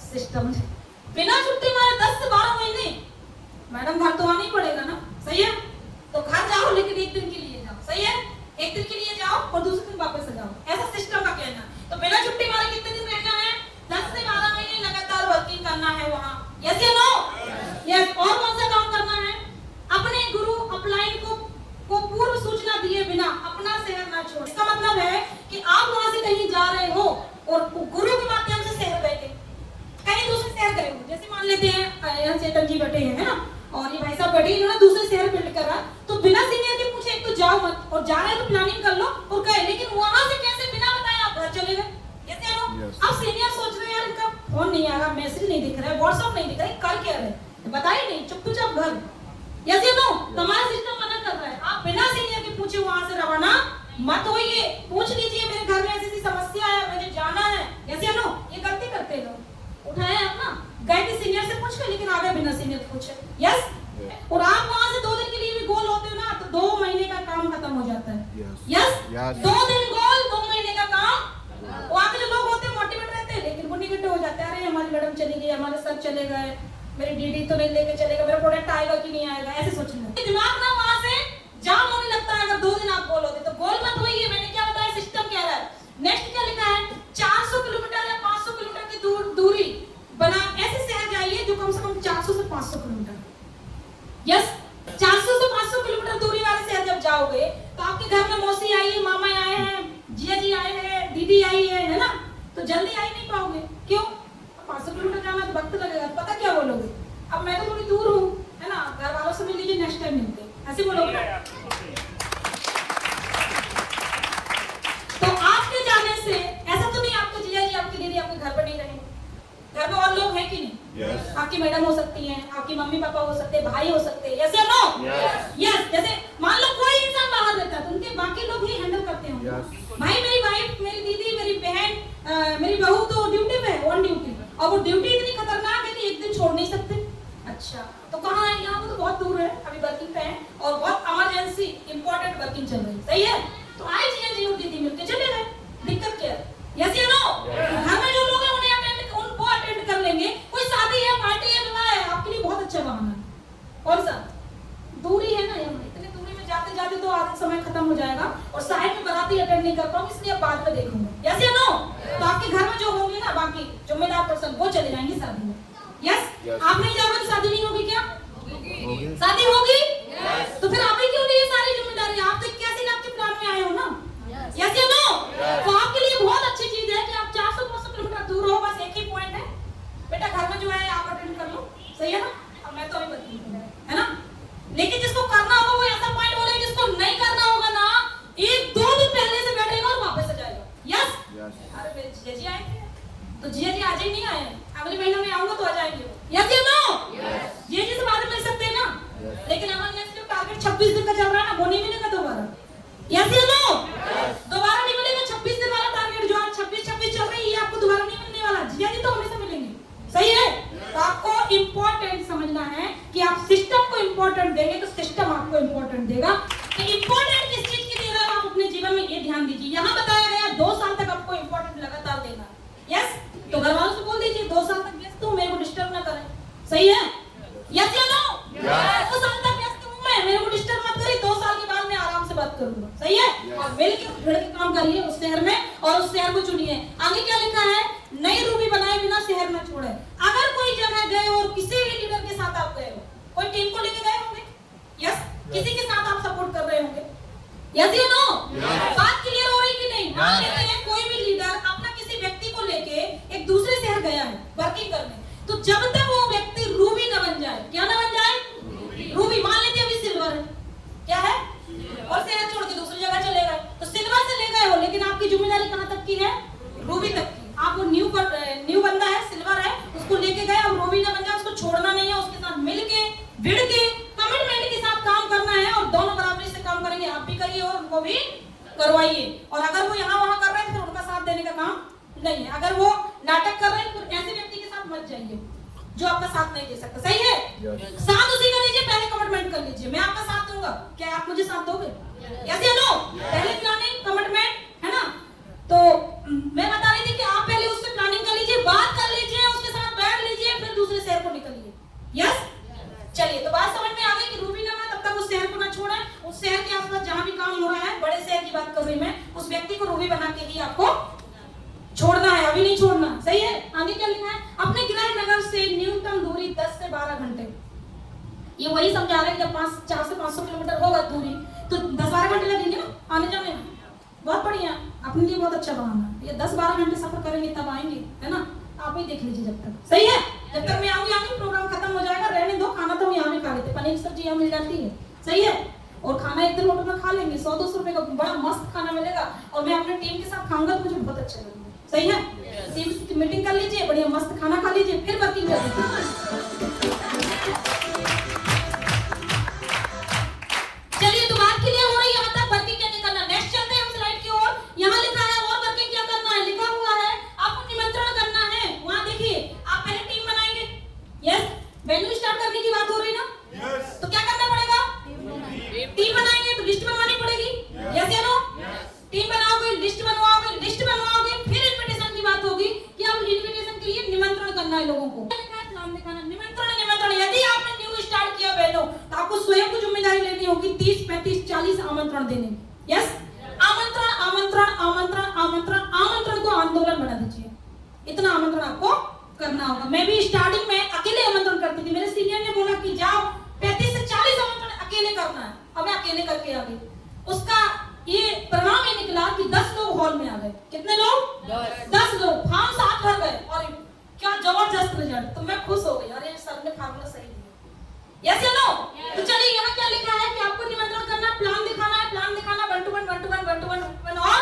सिस्टम ने, बिना छुट्टी मारे 10 से 12 महीने। मैडम घर तो आना ही पड़ेगा ना, सही है? तो घर जाओ लेकिन एक दिन के लिए जाओ, सही है? एक दिन के लिए जाओ और दूसरे दिन वापस आ जाओ, ऐसा सिस्टम का कहना। तो बिना छुट्टी मारे कितने दिन रहना है? 10 से 12 महीने लगातार वर्किंग करना है वहां, यस या नो? यस। और कौन सा काम करना है? अपने गुरु अपलाइन को पूर्व सूचना दिए बिना अपना शहर ना छोड़। इसका मतलब है कि आप वहां से कहीं जा रहे हो और गुरु के माध्यम से शहर गए थे, कहीं दूसरे शहर गए हो, जैसे मान लेते हैं यहाँ चेतन जी बैठे हैं, है ना, और ये भाई साहब बैठे, इन्होंने दूसरे शहर बिल्ड करा, तो बिना सीनियर के पूछे एक तो जाओ मत, और जा रहे हैं तो प्लानिंग कर लो और गए, लेकिन वहां से कैसे बिना बताए आप घर चले गए, कैसे नो? अब सीनियर सोच रहे हैं यार इनका फोन नहीं आ रहा, मैसेज नहीं दिख रहा है, व्हाट्सएप नहीं दिख रहा है, कर क्या रहे, बताइए नहीं, चुपचाप घर, यस या नो? तुम्हारा सिस्टम मना कर रहा है, आप बिना सीनियर के पूछे वहां से रवाना मत होइए। पूछ लीजिए मेरे घर में ऐसी समस्या है, मुझे जाना है, यस या नो? ये गलती करते हैं लोग। उठाए आप ना, गए थे सीनियर से पूछ के, लेकिन आगे बिना सीनियर पूछे, यस? और आप वहां से 2 दिन के लिए भी गोल होते हो ना, तो 2 महीने का काम खत्म हो जाता है, यस? 2 दिन गोल, 2 महीने का काम। वहां के जो लोग होते हैं मोटिवेट रहते हैं, लेकिन वो निगेटिव हो जाते हैं, अरे हमारी मैडम चली गई, हमारे सर चले गए, मेरी डीडी तो नहीं लेके चलेगा, मेरा प्रोडक्ट आएगा कि नहीं आएगा, ऐसे सोचना। दिमाग ना वहां से जाम होने लगता है अगर 2 दिन आप गोल होते, तो गोल मत होइए। मैंने क्या बताया, सिस्टम क्या रहा है। नेक्स्ट क्या लिखा है? 400 किलोमीटर या 500 किलोमीटर की दूरी बना ऐसे शहर जाइए जो कम से कम 400 से 500 किलोमीटर, यस? 400 से 500 किलोमीटर दूरी वाले शहर जब जाओगे तो आपके घर में मौसी आई है, मामा आए हैं, जिया जी आए हैं, दीदी आई है ना, तो जल्दी आई नहीं पाओगे। क्यों? 500 किलोमीटर जाना तो वक्त लगेगा, पता क्या बोलोगे? अब मैं तो थोड़ी दूर हूँ, है ना, घर वालों से मिल लीजिए, नेक्स्ट टाइम मिलते, ऐसे बोलोगे। तो आपके जाने से ऐसा तो नहीं आपके जिया जी आपकी दीदी आपके घर पर नहीं रहेंगे, घर में और लोग हैं कि नहीं? Yes. आपकी मैडम हो सकती हैं, आपकी मम्मी पापा हो सकते हैं, भाई हो सकते हैं, यस या नो? यस। जैसे मान लो कोई इंसान बाहर रहता है तो उनके बाकी लोग ही हैंडल करते हैं। yes. भाई मेरी वाइफ, मेरी दीदी, मेरी बहन, मेरी बहू तो ड्यूटी पे है, ऑन ड्यूटी, और वो ड्यूटी इतनी खतरनाक है कि एक दिन छोड़ नहीं सकते। अच्छा, तो कहाँ है? यहाँ तो बहुत दूर है, अभी वर्किंग पे है और बहुत इमरजेंसी इंपॉर्टेंट वर्किंग चल रही है, सही है? तो आए जिया जी और दीदी मिलके चले गए, दिक्कत क्या है, यस या नो? घर में जो लोग हैं उन्हें उनको अटेंड कर लेंगे। कोई शादी है, पार्टी है, विवाह है, आपके लिए बहुत अच्छा बहाना है। कौन सा? दूरी है ना, यहाँ इतनी दूरी में जाते जाते तो आधा समय खत्म हो जाएगा और शायद मैं बाराती अटेंड नहीं कर पाऊँ, इसलिए बाद में देखूंगा, यस या नो? तो आपके घर में जो होंगे ना बाकी जिम्मेदार पर्सन, वो चले जाएंगे शादी में, यस? आप नहीं जाओगे तो शादी नहीं होगी क्या? शादी होगी, तो फिर आप ही क्यों लिए सारी जिम्मेदारी? आप तो 81 लाख के प्लान में आए हो ना, यस या नो? तो आपके लिए बहुत अच्छी चीज है कि आप 400-500 किलोमीटर दूर हो, बस एक ही पॉइंट है, बेटा घर में जो है आप अटेंड कर लो, सही है ना? अब मैं तो अभी बता दूं, है ना? लेकिन जिसको करना होगा वो ऐसा पॉइंट बोले, जिसको नहीं करना होगा ना 1-2 दिन पहले से बैठेगा और वापस आ जाएगा, यस? अरे मेरे जिया जी आए थे, तो जिया जी आज ही नहीं आए, अगले महीने में आऊंगा तो आ जाएंगे, यस या नो? जिया जी से बाद में मिल सकते हैं ना, लेकिन हमारे नेक्स्ट जो टारगेट 26 दिन का चल रहा है ना, वो नहीं मिलेगा दोबारा, यस या नो? दोबारा नहीं मिलेगा। 26 दिन वाला टारगेट जो आज 26 चल रही है, आपको दोबारा नहीं मिलने वाला। जिया जी तो हमेशा मिलेंगे, सही है? तो आपको इंपॉर्टेंट समझना है कि आप सिस्टम को इंपॉर्टेंट देंगे तो सिस्टम आपको इंपॉर्टेंट देगा। तो इंपॉर्टेंट किस चीज की दे रहे हो आप अपने जीवन में, ये ध्यान दीजिए। यहाँ बताया गया 2 साल तक आपको इंपॉर्टेंट लगातार देना है। यस, तो घर वालों से बोल दीजिए 2 साल तक व्यस्त हूँ, मेरे को डिस्टर्ब ना करें। सही है? यस या नो? 2 साल तक व्यस्त हूँ मैं, मेरे को डिस्टर्ब मत करिए, 2 साल के बाद मैं आराम से बात करूंगा। सही है? और मिलकर भिड़ के काम करिए उस शहर में और उस शहर को चुनिए। आगे क्या लिखा है? नई रूबी बनाए बिना शहर न छोड़े। अगर कोई जगह गए और किसी भी लीडर के साथ आप गए हो, कोई टीम को लेके गए होंगे, यस, किसी के साथ आप सपोर्ट कर रहे होंगे, यस या नो? बात क्लियर हो रही कि नहीं? मान लेते हैं कोई भी लीडर अपना किसी व्यक्ति को लेके एक दूसरे शहर गया है वर्किंग करने, तो जब तक वो व्यक्ति रूबी न बन जाए, क्या ना बन जाए? रूबी। मान लेते हैं अभी सिल्वर है, क्या है, और शहर छोड़ के दूसरी जगह चले गए, तो सिल्वर से ले गए हो, लेकिन आपकी जिम्मेदारी कहां तक की है? रूबी तक की। आप वो न्यू बंदा है, सिल्वर है, उसको लेके गए, अब रूबी ना बन जाए, उसको छोड़ना नहीं है, उसके साथ मिलके भिड़ के कमिटमेंट के साथ काम करना है और दोनों बराबरी से काम करेंगे। आप भी करिए और उनको भी करवाइए। और अगर वो यहाँ वहां कर रहे हैं फिर उनका साथ देने का काम नहीं है। अगर वो नाटक कर रहे हैं फिर ऐसे व्यक्ति के साथ मत जाइए जो आपका साथ नहीं दे सकता। सही है? साथ उसी का लीजिए, पहले कमिटमेंट कर लीजिए, मैं आपका साथ दूंगा, क्या आप मुझे साथ दोगे? यस या नो? पहले प्लानिंग, कमिटमेंट, है ना? तो मैं बता रही थी कि आप पहले उससे प्लानिंग कर लीजिए, बात कर लीजिए, उसके साथ बैठ लीजिए, फिर दूसरे शहर को निकलिए। यस? चलिए, तो बात समझ में आ गई कि रूबी ना बने तब तक उस शहर को ना छोड़ें। उस शहर के आसपास जहां भी काम हो रहा है, बड़े शहर की बात कर रही मैं, उस व्यक्ति को रूबी बना के ही आपको छोड़ना है, अभी नहीं छोड़ना। सही है? आगे क्या लिखा है? अपने गृह नगर से न्यूनतम दूरी 10 से 12 घंटे। ये वही समझा रहा है कि जब 4 से 500 किलोमीटर होगा दूरी तो 10-12 घंटे लगेंगे ना आने जाने में। बहुत बढ़िया, अपने लिए बहुत अच्छा बहाना है। ये 10-12 घंटे सफर करेंगे तब आएंगे, है ना? आप ही देख लीजिए जब तक। सही है? जब तक मैं आऊंगी प्रोग्राम खत्म हो जाएगा, रहने दो, खाना तो हम यहाँ भी खा लेते, पनीर की सब्जी यहाँ मिल जाती है। सही है? और खाना एक दिन होटल में खा लेंगे, 100-200 रुपए का बड़ा मस्त खाना मिलेगा और मैं अपने टीम के साथ खाऊंगा तो मुझे बहुत अच्छा लगेगा। सही है? टीम की मीटिंग कर लीजिए, बढ़िया मस्त खाना खा लीजिए, फिर वर्किंग कर लीजिए। चलिए, तो बात क्लियर हो रही है यहाँ तक। वर्किंग क्या करना? नेक्स्ट चलते हैं हम स्लाइड की ओर। यहाँ लिखा है और वर्किंग क्या करना है, लिखा हुआ है आपको निमंत्रण करना है। वहाँ देखिए, आप पहले टीम बनाएंगे। यस, वेन्यू स्टार्ट करने की बात हो रही ना? यस। तो क्या करना पड़ेगा? टीम बनाएंगे तो लिस्ट बनवानी पड़ेगी। यस या नो? टीम बनाओगे, लिस्ट बनवाओगे, लिस्ट बनवाओगे, फिर इनविटेशन की बात होगी कि आप इनविटेशन के लिए निमंत्रण करना है लोगों को। नाम दिखाना, निमंत्रण। यदि आपने न्यू स्टार्ट किया बहनों, तो आपको स्वयं को जिम्मेदारी लेनी होगी 30, 35, 40 आमंत्रण देने की। यस, आमंत्रण, आमंत्रण, आमंत्रण, आमंत्रण, आमंत्रण को आंदोलन बना दीजिए। इतना आमंत्रण आपको करना होगा। मैं भी स्टार्टिंग में अकेले आमंत्रण करती थी, मेरे सीनियर ने बोला कि जाओ 35 से 40 आमंत्रण अकेले करना है, अब मैं अकेले करके आ गई। उसका ये परिणाम ये निकला कि 10 लोग हॉल में आ गए। कितने लोग? 10 लोग। फॉर्म 7 भर गए और क्या जबरदस्त रिजल्ट। तो मैं खुश हो गई, अरे सर ने फार्मूला सही दिया। यस या नो? तो चलिए, यहाँ क्या लिखा है कि आपको निमंत्रण करना, प्लान दिखाना है, प्लान दिखाना 1 to 1, 1 to 1, 1 to 1, 1 to 1 और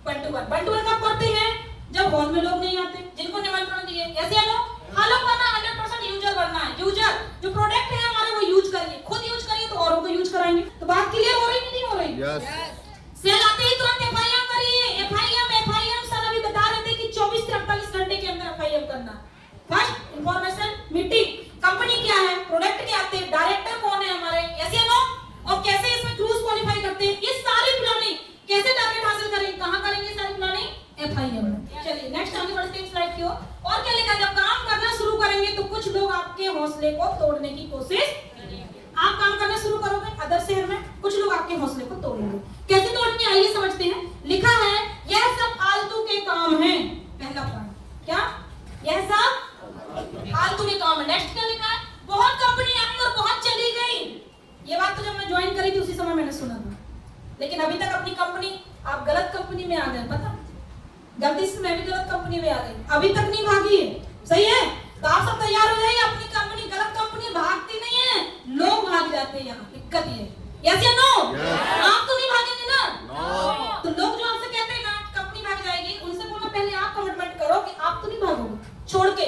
1 to 1। 1 to 1 कब करते हैं? जब हॉल में लोग नहीं आते, जिनको निमंत्रण दिए। यस या नो? फॉलो करना, 100% यूजर बनना है। यूजर, जो प्रोडक्ट है हमारे वो यूज करिए, खुद यूज करिए तो औरों को यूज कराएंगे। तो बात क्लियर हो रही कि नहीं हो रही? यस। सेल आते ही तुरंत एफआईएम करिए। एफआईएम सर अभी बता रहे थे कि 24 से 48 घंटे के अंदर एफआईएम करना। फर्स्ट इंफॉर्मेशन मीटिंग, कंपनी क्या है, प्रोडक्ट क्या आते हैं, डायरेक्टर कौन है हमारे, यस या नो, और कैसे इसमें क्रूज क्वालिफाई करते हैं, ये सारी प्लानिंग, कैसे टारगेट हासिल करेंगे, कहां करेंगे सारी प्लानिंग? एफआईएम में। चलिए नेक्स्ट आगे बढ़ते हैं स्लाइड की ओर। और क्या लिखा है? जब काम करना शुरू करेंगे तो कुछ लोग आपके हौसले को तोड़ने की कोशिश, आप काम करना शुरू करोगे अदर शहर में, कुछ लोग आपके हौसले को तोड़ेंगे। कैसे तोड़ेंगे आइए समझते हैं। लिखा है यह सब फालतू के काम हैं। पहला पॉइंट क्या? यह सब फालतू के काम है। नेक्स्ट क्या लिखा है? बहुत कंपनी आई और बहुत चली गई। ये बात तो जब मैं ज्वाइन करी थी उसी समय मैंने सुना था, लेकिन अभी तक अपनी कंपनी, आप गलत कंपनी में आ गए, पता, गलती से मैं भी गलत कंपनी में आ गई, अभी तक नहीं भागी है। सही है? तो आप सब तैयार हो जाइए, अपनी कंपनी, गलत कंपनी भागती नहीं है, लोग भाग जाते हैं। यहाँ दिक्कत ये है। यस या नो? आप तो नहीं भागेंगे ना? तो लोग जो आपसे कहते हैं ना कंपनी भाग जाएगी, उनसे बोलना पहले आप कमिटमेंट करो कि आप तो नहीं भागोगे। छोड़ के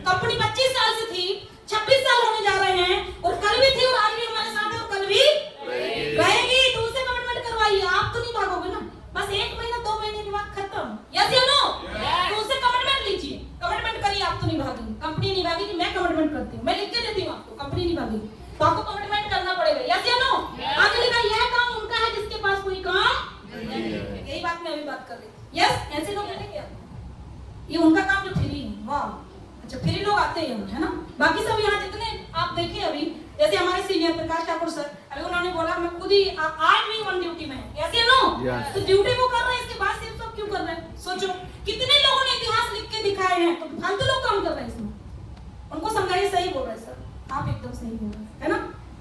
कंपनी 25 साल से थी, 26 साल होने जा रहे हैं और कल भी थी और आज भी हमारे साथ है और कल भी रहेगी। तो उससे कमिटमेंट करवाइए, आप तो नहीं भागोगे ना। बस 1 महीना 2 महीने के बाद खत्म। यस या नो? तो उससे कमिटमेंट लीजिए, कमिटमेंट करिए, आप तो नहीं भागेंगे, कंपनी नहीं भागेगी, मैं कमिटमेंट करती हूँ, मैं लिख के देती हूँ आपको, कंपनी नहीं भागेगी। दी, तो आपको कमिटमेंट करना पड़ेगा। यस या नो? आगे लिखा यह काम उनका है जिसके पास कोई काम नहीं है। यही बात मैं अभी बात कर रही थी। यस, ऐसे लोग हैं क्या? ये उनका काम जो फ्री है। वाह, अच्छा फ्री लोग आते हैं है ना। बाकी सब यहाँ जितने आप देखिए अभी, जैसे हमारे सीनियर प्रकाश ठाकुर सर, अभी उन्होंने बोला मैं खुद ही आज भी ऑन ड्यूटी में है। यस या नो? तो ड्यूटी वो कर रहे हैं, इसके बाद सिर्फ सब क्यों कर रहे हैं? सोचो कितने लोगों ने इतिहास लिख के दिखाए हैं, तो फालतू लोग काम कर रहे हैं इसमें। उनको समझाइए, सही बोल रहे हैं सर, आप एकदम सही बोल रहे हैं, है ना।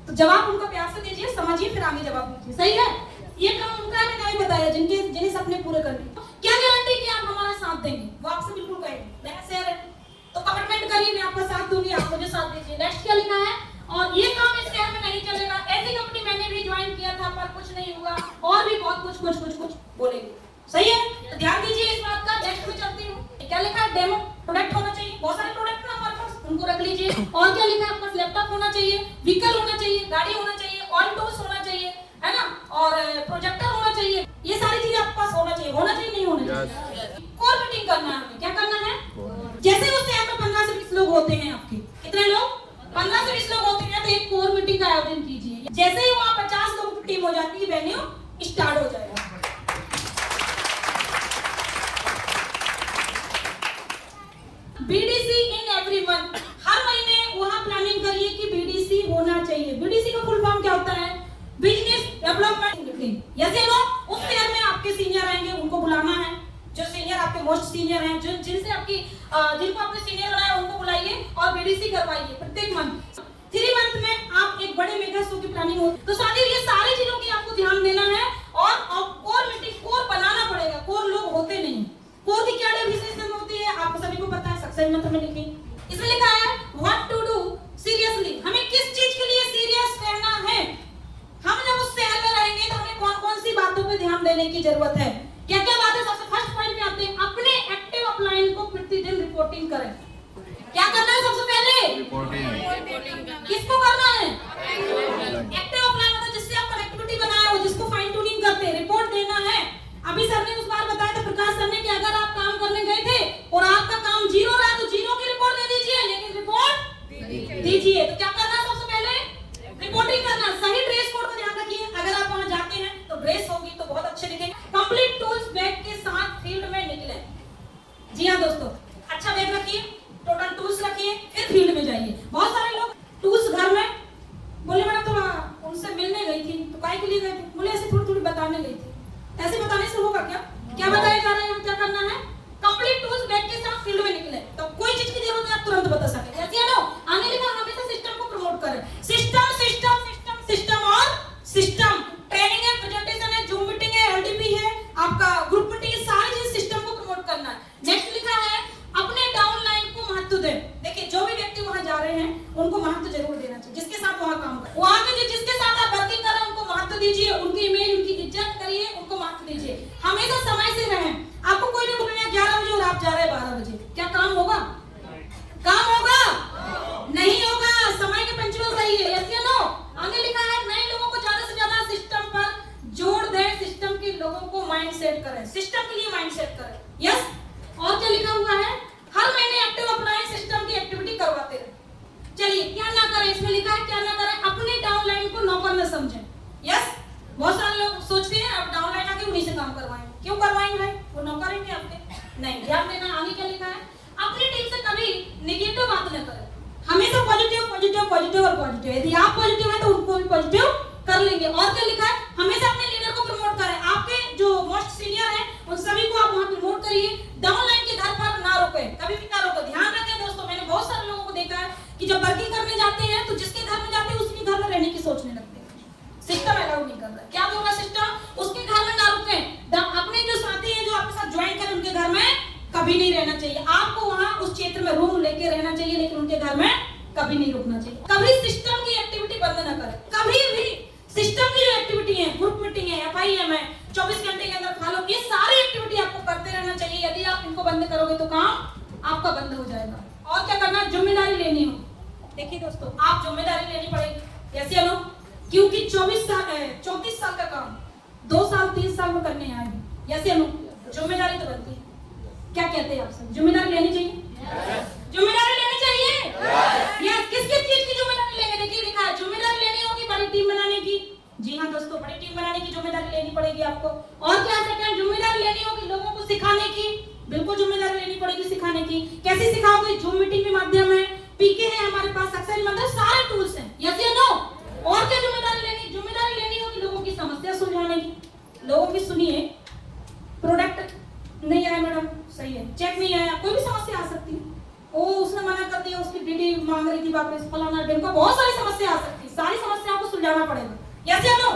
तो जवाब उनका प्यार से दीजिए, समझिए, फिर आगे जवाब दीजिए। सही है? ये काम उनका है, मैंने बताया, जिन्हें सपने पूरे करने। क्या गारंटी कि आप हमारा साथ देंगे? वो आपसे बिल्कुल कहेंगे नया शहर है तो कमिटमेंट करिए, मैं आपका साथ दूंगी, आप मुझे साथ दीजिए। नेक्स्ट क्या लिखा है? और ये काम इस शहर में नहीं चलेगा, ऐसी कंपनी मैंने भी ज्वाइन किया था पर कुछ नहीं हुआ, और भी बहुत कुछ बोलेंगे। सही है? तो ध्यान दीजिए इस बात का। नेक्स्ट में चलती हूँ। क्या लिखा है? डेमो प्रोडक्ट होना चाहिए, बहुत सारे प्रोडक्ट ना हमारे पास, उनको रख लीजिए। और क्या लिखा है? आपके पास लैपटॉप होना चाहिए, व्हीकल होना चाहिए, गाड़ी होना चाहिए, ऑयल टूल्स होना चाहिए, है ना, और प्रोजेक्टर होना चाहिए। ये सारी चीजें आपके पास होना चाहिए, नहीं होना चाहिए। कोर मीटिंग करना है हमें। क्या करना है? जैसे उस शहर में 15 से 20 लोग होते हैं, आपके कितने लोग? 15 से 20 लोग होते हैं, तो एक कोर मीटिंग का आयोजन कीजिए। जैसे ही वहां 50 लोगों की टीम हो जाती है, वेन्यू स्टार्ट हो जाएगा। बीडीसी इन एवरी मंथ, हर महीने वहां प्लानिंग करिए कि बीडीसी होना चाहिए। बीडीसी का फुल फॉर्म क्या होता है? Business development meeting. यस या नो? उस शहर में आपके सीनियर आएंगे, उनको बुलाना है, जो सीनियर आपके मोस्ट सीनियर हैं, जिनसे आपकी जिनको आपने सीनियर बनाया उनको बुलाइए और बीडीसी करवाइए प्रत्येक मंथ। 3 मंथ में आप एक बड़े मेगा शो की प्लानिंग हो। तो साथियों, ये सारी चीजों की आपको ध्यान देना है, और कोर मीटिंग, कोर बनाना पड़ेगा। कोर लोग होते नहीं। कोर की क्या डेफिनेशन होती है आपको सभी को पता है, सक्सेस मंत्र में लिखी। इसमें लिखा है व्हाट टू डू सीरियसली, हमें किस चीज के लिए सीरियस रहना है। हम जब उस शहर में रहेंगे तो हमें कौन-कौन सी बातों पे ध्यान देने की जरूरत है? क्या-क्या बातें? सबसे फर्स्ट पॉइंट पे आते हैं, अपने एक्टिव अपलाइन को प्रतिदिन रिपोर्टिंग करें। क्या करना है सबसे पहले? रिपोर्टिंग। किसको करना है? एक्टिव अपलाइन मतलब जिससे आप कनेक्टिविटी बनाए हो, जिसको फाइन ट्यूनिंग करते हैं, रिपोर्ट देना है। अभी सर ने उस बार बताया था, प्रकाश सर ने, कि अगर आप काम करने गए थे और आपका काम 0 रहा तो 0 की रिपोर्ट दे दीजिए, लेकिन रिपोर्ट दीजिए। तो क्या करना है सबसे पहले? रिपोर्टिंग करना। सही ड्रेस कोड का ध्यान रखिए, अगर आप वहां जाते हैं तो ड्रेस होगी तो बहुत अच्छे दिखेंगे। कंप्लीट टूल्स बैग के साथ फील्ड में निकले। जी हाँ दोस्तों, अच्छा बैग रखिए, टोटल टूल्स रखिए, फिर फील्ड में जाइए। बहुत सारे लोग टूल्स घर में बोले, मैडम थोड़ा उनसे मिलने गई थी, तो काय के लिए गई थी? बोले ऐसे थोड़ी बताने गई थी। ऐसे बताने से होगा क्या? क्या बताया जा रहा है? क्या करना है? कंप्लीट टूल्स बैग के साथ फील्ड में निकले, तो कोई चीज की जरूरत नहीं, आप तुरंत बता सके। ऐसे नो आगे लिखा, हमेशा सिस्टम को प्रमोट करें। सिस्टम सिस्टम सिस्टम सिस्टम और सिस्टम। ट्रेनिंग है, प्रेजेंटेशन है, जूम मीटिंग है, एलडीपी है, आपका ग्रुप मीटिंग है, सारी चीज सिस्टम को प्रमोट करना है। नेक्स्ट लिखा है अपने डाउनलाइन को महत्व दें। देखिए, जो भी व्यक्ति वहां जा रहे हैं उनको महत्व जरूर देना चाहिए, जिसके साथ वहां काम कर, वहां के जिसके साथ आप वर्किंग कर रहे हैं उनको महत्व दीजिए, उनकी इमेज, उनकी इज्जत करिए, उनको महत्व दीजिए। हमेशा समय से रहें। आपको कोई नहीं बोलेगा 11 बजे और आप जा रहे हैं 12 बजे, क्या काम होगा? काम होगा? नहीं होगा। समय के पंचुअल रहिए। यस या नो? आगे लिखा है नए लोगों को ज्यादा से ज्यादा सिस्टम पर जोड़ दें, सिस्टम के लोगों को माइंड सेट करें, सिस्टम के लिए माइंड सेट करें। यस? और क्या लिखा हुआ है? हर महीने एक्टिव अपलाइन सिस्टम की एक्टिविटी करवाते रहे। चलिए, क्या ना करें? इसमें लिखा है क्या ना करें? अपने डाउनलाइन को नौकर न समझें। यस? बहुत सारे लोग सोचते हैं अब डाउनलाइन आके उन्हीं से काम करवाएंगे। क्यों करवाएंगे भाई? वो नौकर हैं क्या आपके? नहीं। ध्यान देना, आगे क्या लिखा है? अपनी टीम से कभी नेगेटिव बात न करें, हमेशा पॉजिटिव पॉजिटिव पॉजिटिव और पॉजिटिव। यदि आप पॉजिटिव हैं तो उनको भी पॉजिटिव कर लेंगे। और क्या लिखा है? हमेशा अपने लीडर को प्रमोट करें। आपके जो मोस्ट सीनियर हैं उन सभी को आप वहां प्रमोट करिए। डाउनलाइन के घर पर ना रोके, कभी भी ना रोके। ध्यान रखें दोस्तों, मैंने बहुत सारे लोगों को देखा है कि जब वर्किंग करने जाते हैं तो जिसके घर में जाते हैं उसके घर में रहने की सोचने लगते हैं। सिस्टम अलाउड नहीं कर रहा। क्या बोल रहा सिस्टम? उसके घर में ना रुके। अपने जो साथी हैं जो आपके साथ ज्वाइन करें उनके घर में कभी नहीं रहना चाहिए। आपको वहां उस क्षेत्र में रूम लेके रहना चाहिए, लेकिन उनके घर में कभी नहीं रुकना चाहिए। कभी सिस्टम की एक्टिविटी बंद ना करें, कभी भी। सिस्टम की जो एक्टिविटी है, ग्रुप मीटिंग है, एफआईएम है, 24 घंटे के अंदर फॉलो, ये सारी एक्टिविटी आपको करते रहना चाहिए। यदि आप इनको बंद करोगे तो काम आपका बंद हो जाएगा। और क्या करना? जिम्मेदारी लेनी हो। देखिए दोस्तों, आप जिम्मेदारी लेनी पड़ेगी। ऐसे लोग, क्योंकि 34 साल का काम 2 साल 3 साल में करने आए। ऐसे लोग जिम्मेदारी तो बनती है। क्या कहते हैं आप सब? जिम्मेदारी लेनी चाहिए? जिम्मेदारी लेनी चाहिए। यस। किस किस चीज की जिम्मेदारी लेंगे? देखिए लिखा जी हाँ दोस्तों, बड़ी टीम बनाने की जिम्मेदारी लेनी पड़ेगी आपको। और क्या सेकंड जिम्मेदारी लेनी होगी, लोगों को सिखाने की। बिल्कुल जिम्मेदारी लेनी पड़ेगी सिखाने की। कैसे सिखाओगे? जूम मीटिंग के माध्यम है, पीके है हमारे पास, सक्सेस मतलब सारे टूल्स हैं। यस या नो? और क्या जिम्मेदारी लेनी? जिम्मेदारी लेनी होगी लोगों की समस्या सुलझाने की। लोगों की सुनिए, प्रोडक्ट नहीं आया मैडम, सही है, चेक नहीं आया, कोई भी समस्या आ सकती है। ओ उसने मना कर दिया, उसकी डीडी मांग रही थी वापस, फलाना डेमका, बहुत सारी समस्या आ सकती है। सारी समस्याओं को सुलझाना पड़ेगा। यस या नो?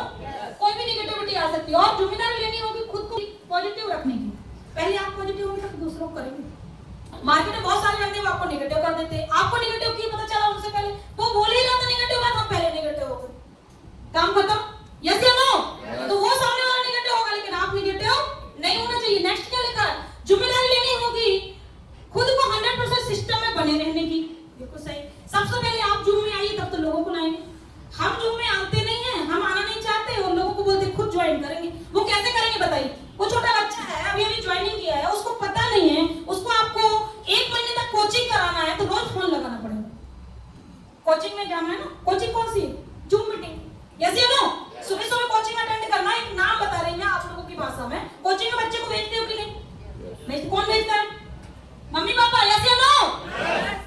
कोई भी नेगेटिविटी आ सकती है। और जिम्मेदारी लेनी होगी खुद को पॉजिटिव रखने की। पहले आप पॉजिटिव होंगे तब दूसरों को करेंगे। मार्केट में बहुत सारे रहते हैं वो आपको नेगेटिव कर देते हैं। आपको नेगेटिव क्यों पता चला उनसे पहले? वो बोल ही रहा था नेगेटिव बात, हम पहले नेगेटिव हो गए, काम खत्म। यस या नो? तो वो सामने वाला नेगेटिव होगा लेकिन आप नेगेटिव नहीं होना चाहिए। नेक्स्ट क्या लिखा है? जिम्मेदारी लेनी होगी खुद को 100% सिस्टम में बने रहने की। बिल्कुल सही। सबसे पहले आप जूम में आइए तब तो लोगों को लाएंगे। हम जूम में आते नहीं हैं, हम आना नहीं चाहते और लोगों को बोलते खुद ज्वाइन करेंगे। वो कैसे करेंगे बताइए? वो छोटा बच्चा है, अभी ज्वाइनिंग किया है, उसको पता नहीं है, उसको आपको 1 महीने तक कोचिंग कराना है तो रोज फोन लगाना पड़ेगा। कोचिंग में जाना है ना, कोचिंग कौन सी? Zoom meeting. यस या नो? सुबह सुबह कोचिंग अटेंड करना, एक नाम बता रही हैं आप लोगों की भाषा में। कोचिंग में बच्चे को भेजते हो कि नहीं? कौन भेजता है? Mummy papa. यस या नो?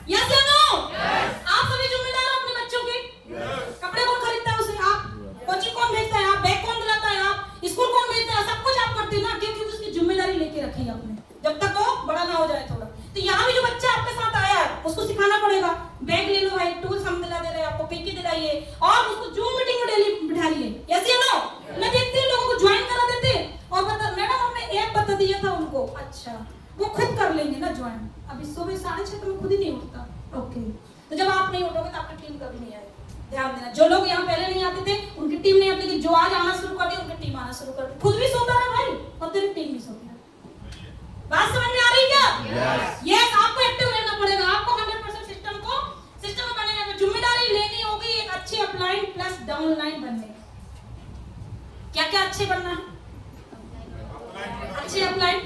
यस या नो? आप सभी जिम्मेदार हो अपने बच्चों के। कपड़े कौन खरीदता है उसे? आप। कोचिंग कौन भेजता है? आप। बैग कौन दिलाता है? आप। स्कूल कौन भेजता है? सब कुछ आप करते हैं ना, क्योंकि उसकी जिम्मेदारी लेके रखी है आपने, जब तक वो बड़ा ना हो जाए थोड़ा। तो यहाँ भी जो बच्चा आपके साथ आया है उसको सिखाना पड़ेगा। बैग ले लो भाई, टूल्स हम दिला दे रहे हैं आपको, पीके दिलाइए और उसको जूम मीटिंग में डेली बिठाइए। यस या नो? मैं देखती हूँ लोगों को ज्वाइन करा देते और बता मैडम हमने ऐप बता दिया था उनको। अच्छा, वो खुद कर लेंगे ना ज्वाइन। अभी सुबह 6:30 में खुद ही नहीं उठता। ओके, तो जब आप नहीं उठोगे तो आपकी टीम कभी नहीं आएगी। ध्यान देना, जो लोग यहाँ पहले नहीं आते थे उनकी टीम नहीं आती थी, जो आज आना शुरू कर दी उनकी टीम आना शुरू कर दी। खुद भी सोता है भाई और तेरी टीम भी सोती है। बात समझ में आ रही क्या? यस, आपको एक्टिव रहना पड़ेगा। आपको 100% सिस्टम में बने रहना। जिम्मेदारी लेनी होगी एक अच्छे अपलाइन प्लस डाउनलाइन बनने। क्या क्या अच्छे बनना है? अच्छे अपलाइन।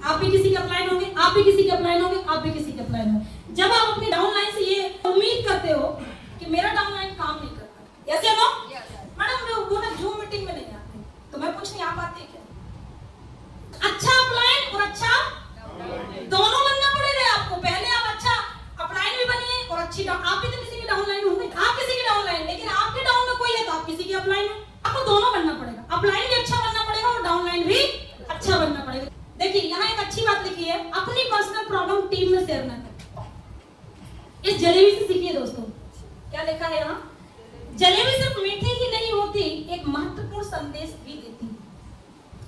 आप भी किसी के अपलाइन होंगे, आप भी किसी के अपलाइन होंगे, आप भी किसी के अपलाइन होंगे। जब आप अपनी डाउनलाइन से ये उम्मीद करते हो कि मेरा डाउनलाइन काम नहीं करता, यस या नो? मैडम वो ना जूम मीटिंग में नहीं आते, तो मैं पूछ नहीं आप आते क्या? अच्छा अपलाइन और अच्छा दोनों बनना पड़ेगा आपको। पहले आप अच्छा अपलाइन भी बनिए और अच्छी आप भी तो किसी की डाउनलाइन होंगे, आप किसी की डाउनलाइन, लेकिन आपके डाउन में कोई है तो आप किसी की अपलाइन है। आपको दोनों बनना पड़ेगा, अपलाइन भी अच्छा बनना पड़ेगा और डाउनलाइन भी अच्छा बनना पड़ेगा। देखिए यहाँ एक अच्छी बात लिखी है, अपनी पर्सनल प्रॉब्लम टीम में शेयर न करें। इस जलेबी से सीखिए दोस्तों। क्या लिखा है यहाँ? जलेबी सिर्फ मीठी ही नहीं होती, एक महत्वपूर्ण संदेश भी देती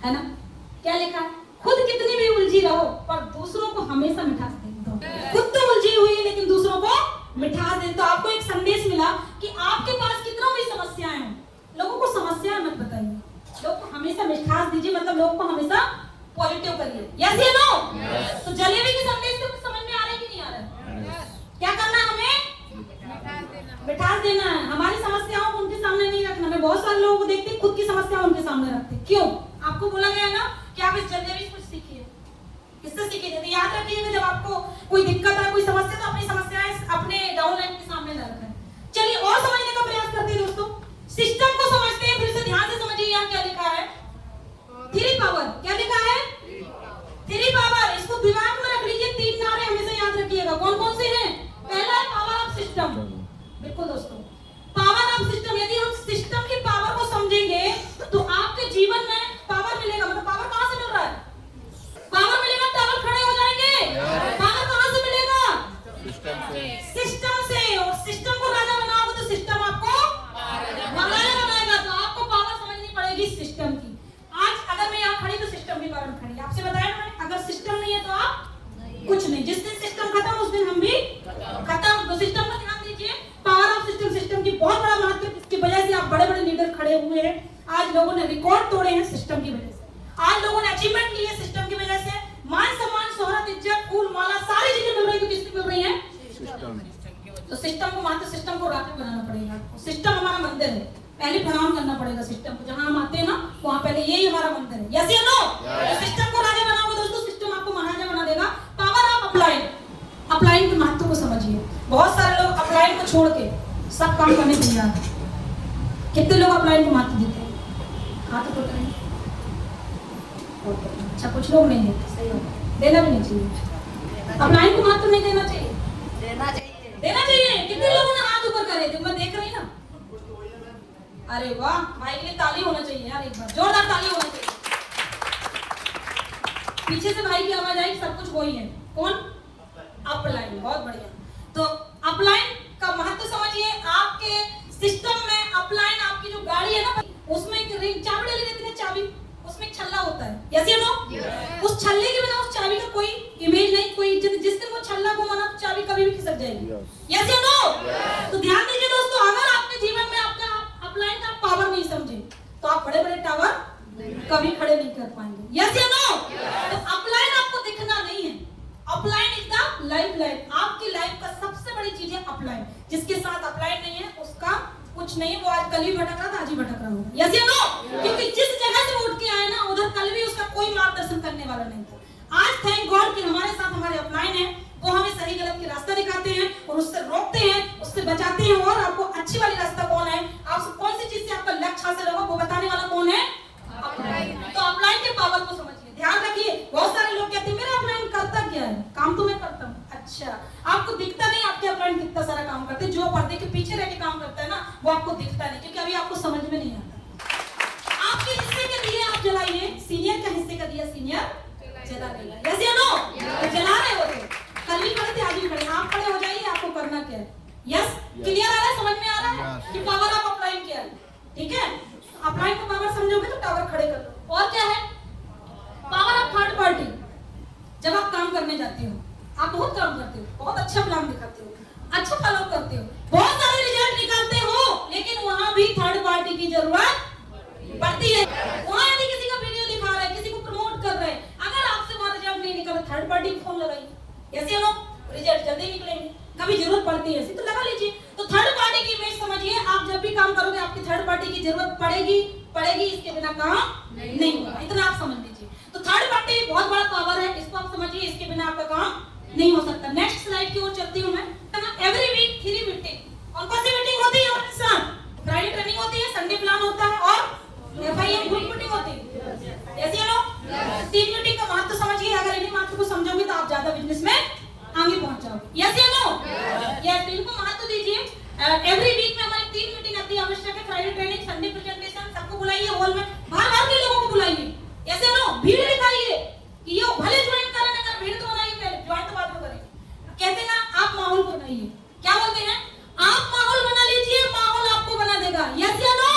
है ना? क्या लिखा है? खुद कितनी भी उलझी रहो पर दूसरों को हमेशा मिठास दो। खुद तो उलझी हुई लेकिन दूसरों को मिठास दे। तो आपको एक संदेश मिला कि आपके पास कितना भी समस्याएं हैं, लोगों को समस्याएं मत बताइए, लोगों को हमेशा मिठास दीजिए, मतलब लोगों को हमेशा पॉजिटिव करिए। यस या नो? तो जलेबी के संदेश से कुछ समझ में आ रहा है कि नहीं आ रहा है? क्या करना है हमें? मिठास देना है। हमारी समस्याओं को उनके सामने नहीं रखना। मैं बहुत सारे लोगों को देखती हूँ खुद की समस्या उनके सामने रखते। क्यों? आपको बोला गया ना कि आप इस जलेबी से कुछ सीखिए। किससे सीखिए? यदि याद रखिएगा जब आपको कोई दिक्कत है, कोई समस्या, तो अपनी समस्याएं अपने डाउनलाइन के सामने न रखें। चलिए और समझने का प्रयास करते हैं दोस्तों। सिस्टम को समझते हैं, फिर से ध्यान से समझिए यहाँ क्या लिखा है। 3 पावर। क्या लिखा है? 3 पावर। इसको दिमाग में रख लीजिए, 3 नारे हमेशा याद रखिएगा। कौन कौन से हैं? पहला है पावर ऑफ सिस्टम। बिल्कुल दोस्तों, पावर ऑफ सिस्टम। यदि हम सिस्टम की पावर को समझेंगे तो आपके जीवन में पावर मिलेगा। मतलब पावर कहां से मिल रहा है? पावर मिलेगा तब खड़े हो जाएंगे। पावर कहां से मिलेगा? सिस्टम से। और सिस्टम को राजा बनाओगे तो सिस्टम आपको राजा बनाएगा। तो आपको पावर समझनी पड़ेगी सिस्टम की। आज अगर मैं यहाँ खड़ी तो सिस्टम के कारण खड़ी। आपसे बताया ना मैंने, अगर सिस्टम नहीं है तो आप कुछ नहीं। जिस दिन सिस्टम खत्म उस दिन हम भी खत्म। तो सिस्टम का ध्यान दीजिए। Power of system. सिस्टम की बहुत बड़ा महत्व, इसकी वजह से आप बड़े बड़े लीडर खड़े हुए हैं। आज लोगों ने रिकॉर्ड तोड़े हैं सिस्टम की वजह से। आज लोगों ने अचीवमेंट लिए सिस्टम की वजह से। मान सम्मान, शोहरत, इज्जत, फूल माला सारी चीजें मिल रही है। किसकी मिल रही है? तो सिस्टम को मानते, सिस्टम को राकेट बनाना पड़ेगा। सिस्टम हमारा मंदिर है, पहले प्रणाम करना पड़ेगा सिस्टम को। जहां हम आते हैं ना वहां पहले यही हमारा मंदिर है। यस या नो? सिस्टम को राजा बनाओगे दोस्तों, सिस्टम आपको महाराजा बना देगा। Power of upline. अपलाइन के महत्व को समझिए। बहुत सारे लोग अपलाइन को छोड़ के सब काम करने तैयार हैं। कितने लोग अपलाइन को महत्व देते हैं? अच्छा, कुछ लोग नहीं देते, सही होगा, देना भी नहीं चाहिए। अपलाइन को महत्व नहीं देना चाहिए, देना चाहिए। देना चाहिए। कितने लोगों ने हाथ ऊपर करे थे, मैं देख रही ना। अरे वाह, भाई के लिए ताली होना चाहिए यार, एक बार जोरदार ताली होना चाहिए। पीछे से भाई की आवाज आई, सब कुछ वही है। कौन? अपलाइन, बहुत बढ़िया। तो अपलाइन का महत्व समझिए। आपके सिस्टम में अपलाइन, आपकी जो गाड़ी है ना, उसमें एक रिंग चाबी डाली रहती है, चाबी, उसमें एक छल्ला होता है, यस या नो? उस छल्ले के बिना उस चाबी का कोई इमेज नहीं, कोई इज्जत। जिस दिन वो छल्ला घुमाना तो चाबी कभी भी खिसक जाएगी, यस या नो? तो ध्यान दीजिए दोस्तों, अगर आपके जीवन में आपका अपलाइन का पावर नहीं समझे तो आप बड़े बड़े टावर कभी खड़े नहीं कर पाएंगे, यस या नो? तो अपलाइन आपको दिखना नहीं है, upline is the life line. आपकी लाइफ का सबसे बड़ी चीज है अपलाइन। जिसके साथ अपलाइन नहीं है उसका कुछ नहीं, वो आज कल भी भटक रहा था, आज ही भटक रहा होगा, यस या नो? क्योंकि जिस जगह से उठ के आए ना, उधर कल भी उसका कोई मार्गदर्शन करने वाला नहीं था। आज थैंक गॉड कि हमारे साथ हमारे अपलाइन है, वो हमें सही गलत की रास्ता दिखाते हैं और उससे रोकते हैं, उससे बचाते हैं। और आपको अच्छी वाली रास्ता कौन है, आप कौन सी चीज से आपका लक्ष्य हासिल होगा, वो बताने वाला कौन है? अपलाइन। तो अपलाइन के पावर को समझिए, ध्यान रखिए। बहुत सारे लोग कहते हैं मेरा अपलाइन करता क्या है, काम तो मैं करता हूँ। अच्छा, आपको दिखता नहीं आपके अपलाइन कितना सारा काम करते हैं। जो पर्दे के पीछे रह के काम करता है ना, वो आपको दिखता नहीं, क्योंकि अभी आपको समझ में नहीं आता। आपके हिस्से के दिए आप जलाइए, सीनियर का हिस्से का दिया सीनियर जला देगा, यस या नो? जला रहे होते, कल भी खड़े थे, आज भी खड़े। आप खड़े हो जाइए, आपको करना क्या है, यस? क्लियर आ रहा है, समझ में आ रहा है कि पावर ऑफ अपलाइन क्या है? ठीक है, अपलाइन का पावर समझोगे तो टावर खड़े कर लो। और क्या है पावर ऑफ थर्ड पार्टी? जब आप काम करने जाते हो, आप बहुत काम करते हो, बहुत अच्छा प्लान दिखाते हो, अच्छा फॉलो करते हो, बहुत सारे रिजल्ट निकालते हो, लेकिन वहां भी थर्ड पार्टी की जरूरत पड़ती है। वहां यदि किसी का वीडियो दिखा रहा है, किसी को प्रमोट कर रहे हैं, अगर आपसे वहां रिजल्ट नहीं निकला, थर्ड पार्टी को फोन लगाइए, ऐसे है ना, रिजल्ट जल्दी निकलेंगे। कभी जरूरत पड़ती है ऐसी तो लगा लीजिए। तो थर्ड पार्टी की इमेज समझिए। आप जब भी काम करोगे आपकी थर्ड पार्टी की जरूरत पड़ेगी, इसके बिना काम नहीं होगा, इतना आप समझ लीजिए। तो थर्ड पार्टी बहुत बड़ा पावर है, इसको आप समझिए, इसके बिना आपका काम नहीं हो सकता। नेक्स्ट स्लाइड की ओर चलती हूं मैं। एवरी वीक 3 मीटिंग, और कौन सी मीटिंग होती है हमारे साथ? फ्राइडे ट्रेनिंग होती है, संडे प्लान होता है और एफआईएम ग्रुप मीटिंग होती है, ऐसे है ना? 3 मीटिंग का महत्व समझिए। अगर इन्हीं महत्व को समझोगे तो आप ज्यादा बिजनेस में आगे पहुंच जाओगे, यस या नो? यस, इनको महत्व दीजिए। एवरी वीक में हमारी 3 मीटिंग आती है, आवश्यक है। फ्राइडे ट्रेनिंग, संडे प्रेजेंटेशन, सबको बुलाइए हॉल में, बाहर के लोगों को बुलाइए, ऐसे नो, भीड़ दिखाइए कि ये भले ज्वाइन करें, अगर भीड़ तो बनाइए, पहले ज्वाइन तो बाद में करेंगे। कहते हैं ना, आप माहौल बनाइए, क्या बोलते हैं? आप माहौल बना लीजिए, माहौल आपको बना देगा, यस या नो?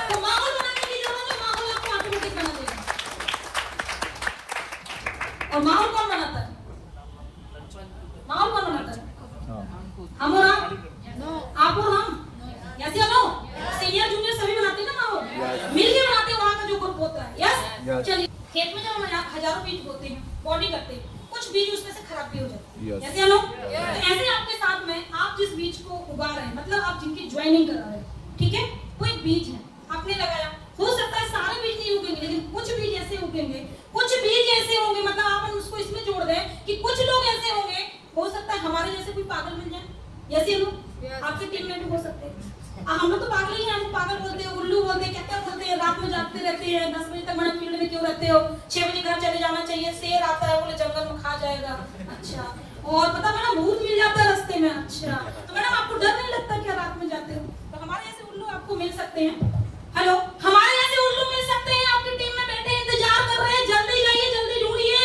तो माहौल बनाने की जरूरत है, माहौल आपको ऑटोमेटिक बना देगा। और माहौल कौन बनाता है? माहौल कौन बनाता है? हम और आप और हम, यस या नो? सीनियर जूनियर सभी बनाते हैं ना माहौल, मिलके बनाते हैं वहां का जो ग्रुप होता है, यस? चलिए, खेत में जब हम हजारों बीज बोते हैं, बॉडी करते हैं, कुछ बीज उसमें से खराब भी हो जाते हैं, यस या नो? तो ऐसे आपके साथ में आप जिस बीज को उगा रहे हैं, मतलब आप जिनकी ज्वाइनिंग करा रहे हैं, ठीक है, वो एक बीज है, आपने लगाया। हो सकता है सारे बीज नहीं उगेंगे, लेकिन कुछ बीज ऐसे उगेंगे, कुछ बीज ऐसे होंगे, मतलब आप उसको इसमें जोड़ दें कि कुछ लोग ऐसे होंगे, हो सकता है हमारे जैसे कोई पागल मिल जाए, यस या नो? आपके टीम में भी हो सकते हैं। हम लोग तो पागल ही हैं, हम पागल बोलते हैं, उल्लू बोलते हैं, क्या बोलते हैं, रात में जागते रहते हैं, 10 बजे तक मैडम फील्ड में क्यों रहते हो, 6 बजे घर चले जाना चाहिए, शेर आता है बोले जंगल में खा जाएगा, अच्छा, और पता मैडम भूत मिल जाता है रास्ते में, अच्छा, तो मैडम आपको डर नहीं लगता क्या रात में जाते हो? तो हमारे जैसे उल्लू आपको मिल सकते हैं। हेलो, हमारे जैसे उल्लू मिल सकते हैं, आपकी टीम में बैठे इंतजार कर रहे हैं, जल्दी जाइए, जल्दी ढूंढिए।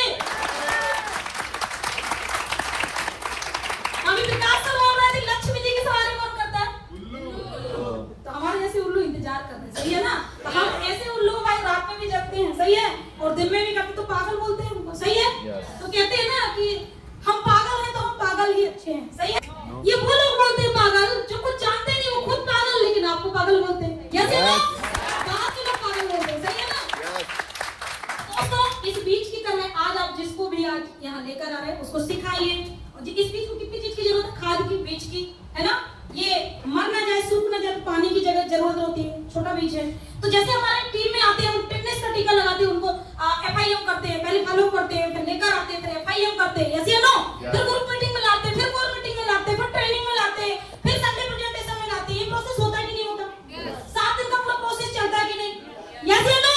अभी विकास सर बोल रहे थे लक्ष्मी जी की सवारी कौन करता है? तो हमारे जैसे उल्लू इंतजार कर रहे हैं, सही है ना? तो हम ऐसे उल्लू भाई रात में भी जगते हैं, सही है, और दिन में भी करते, तो पागल बोलते हैं उनको, सही है? तो कहते हैं ना कि हम पागल हैं तो हम पागल ही अच्छे हैं, सही है? ये वो लोग बोलते हैं पागल जो कुछ जानते नहीं, वो खुद पागल, लेकिन आपको पागल बोलते हैं, यस या नो? बाहर के लोग पागल बोलते हैं, सही है ना? दोस्तों, इस बीज की तरह आज आप जिसको भी आज यहाँ लेकर आ रहे हैं उसको सिखाइए। और इस बीज को कितनी चीज की जरूरत है? खाद की, बीज की, है ना? ये मर ना जाए, सूख ना जाए, पानी की जगह जरूरत होती है, छोटा बीज है। तो जैसे हमारे टीम में आते हैं, हम फिटनेस का टीका लगाते हैं, उनको एफआईएम करते हैं, पहले फॉलो करते हैं, फिर लेकर आते हैं, फिर एफआईएम करते हैं, यस या नो? फिर ग्रुप मीटिंग में लाते हैं, फिर कोर मीटिंग में लाते हैं, फिर ट्रेनिंग में लाते हैं, फिर संडे प्रेजेंटेशन में लाते हैं। ये प्रोसेस होता है कि नहीं होता? 7 दिन का पूरा प्रोसेस चलता है कि नहीं, यस या नो?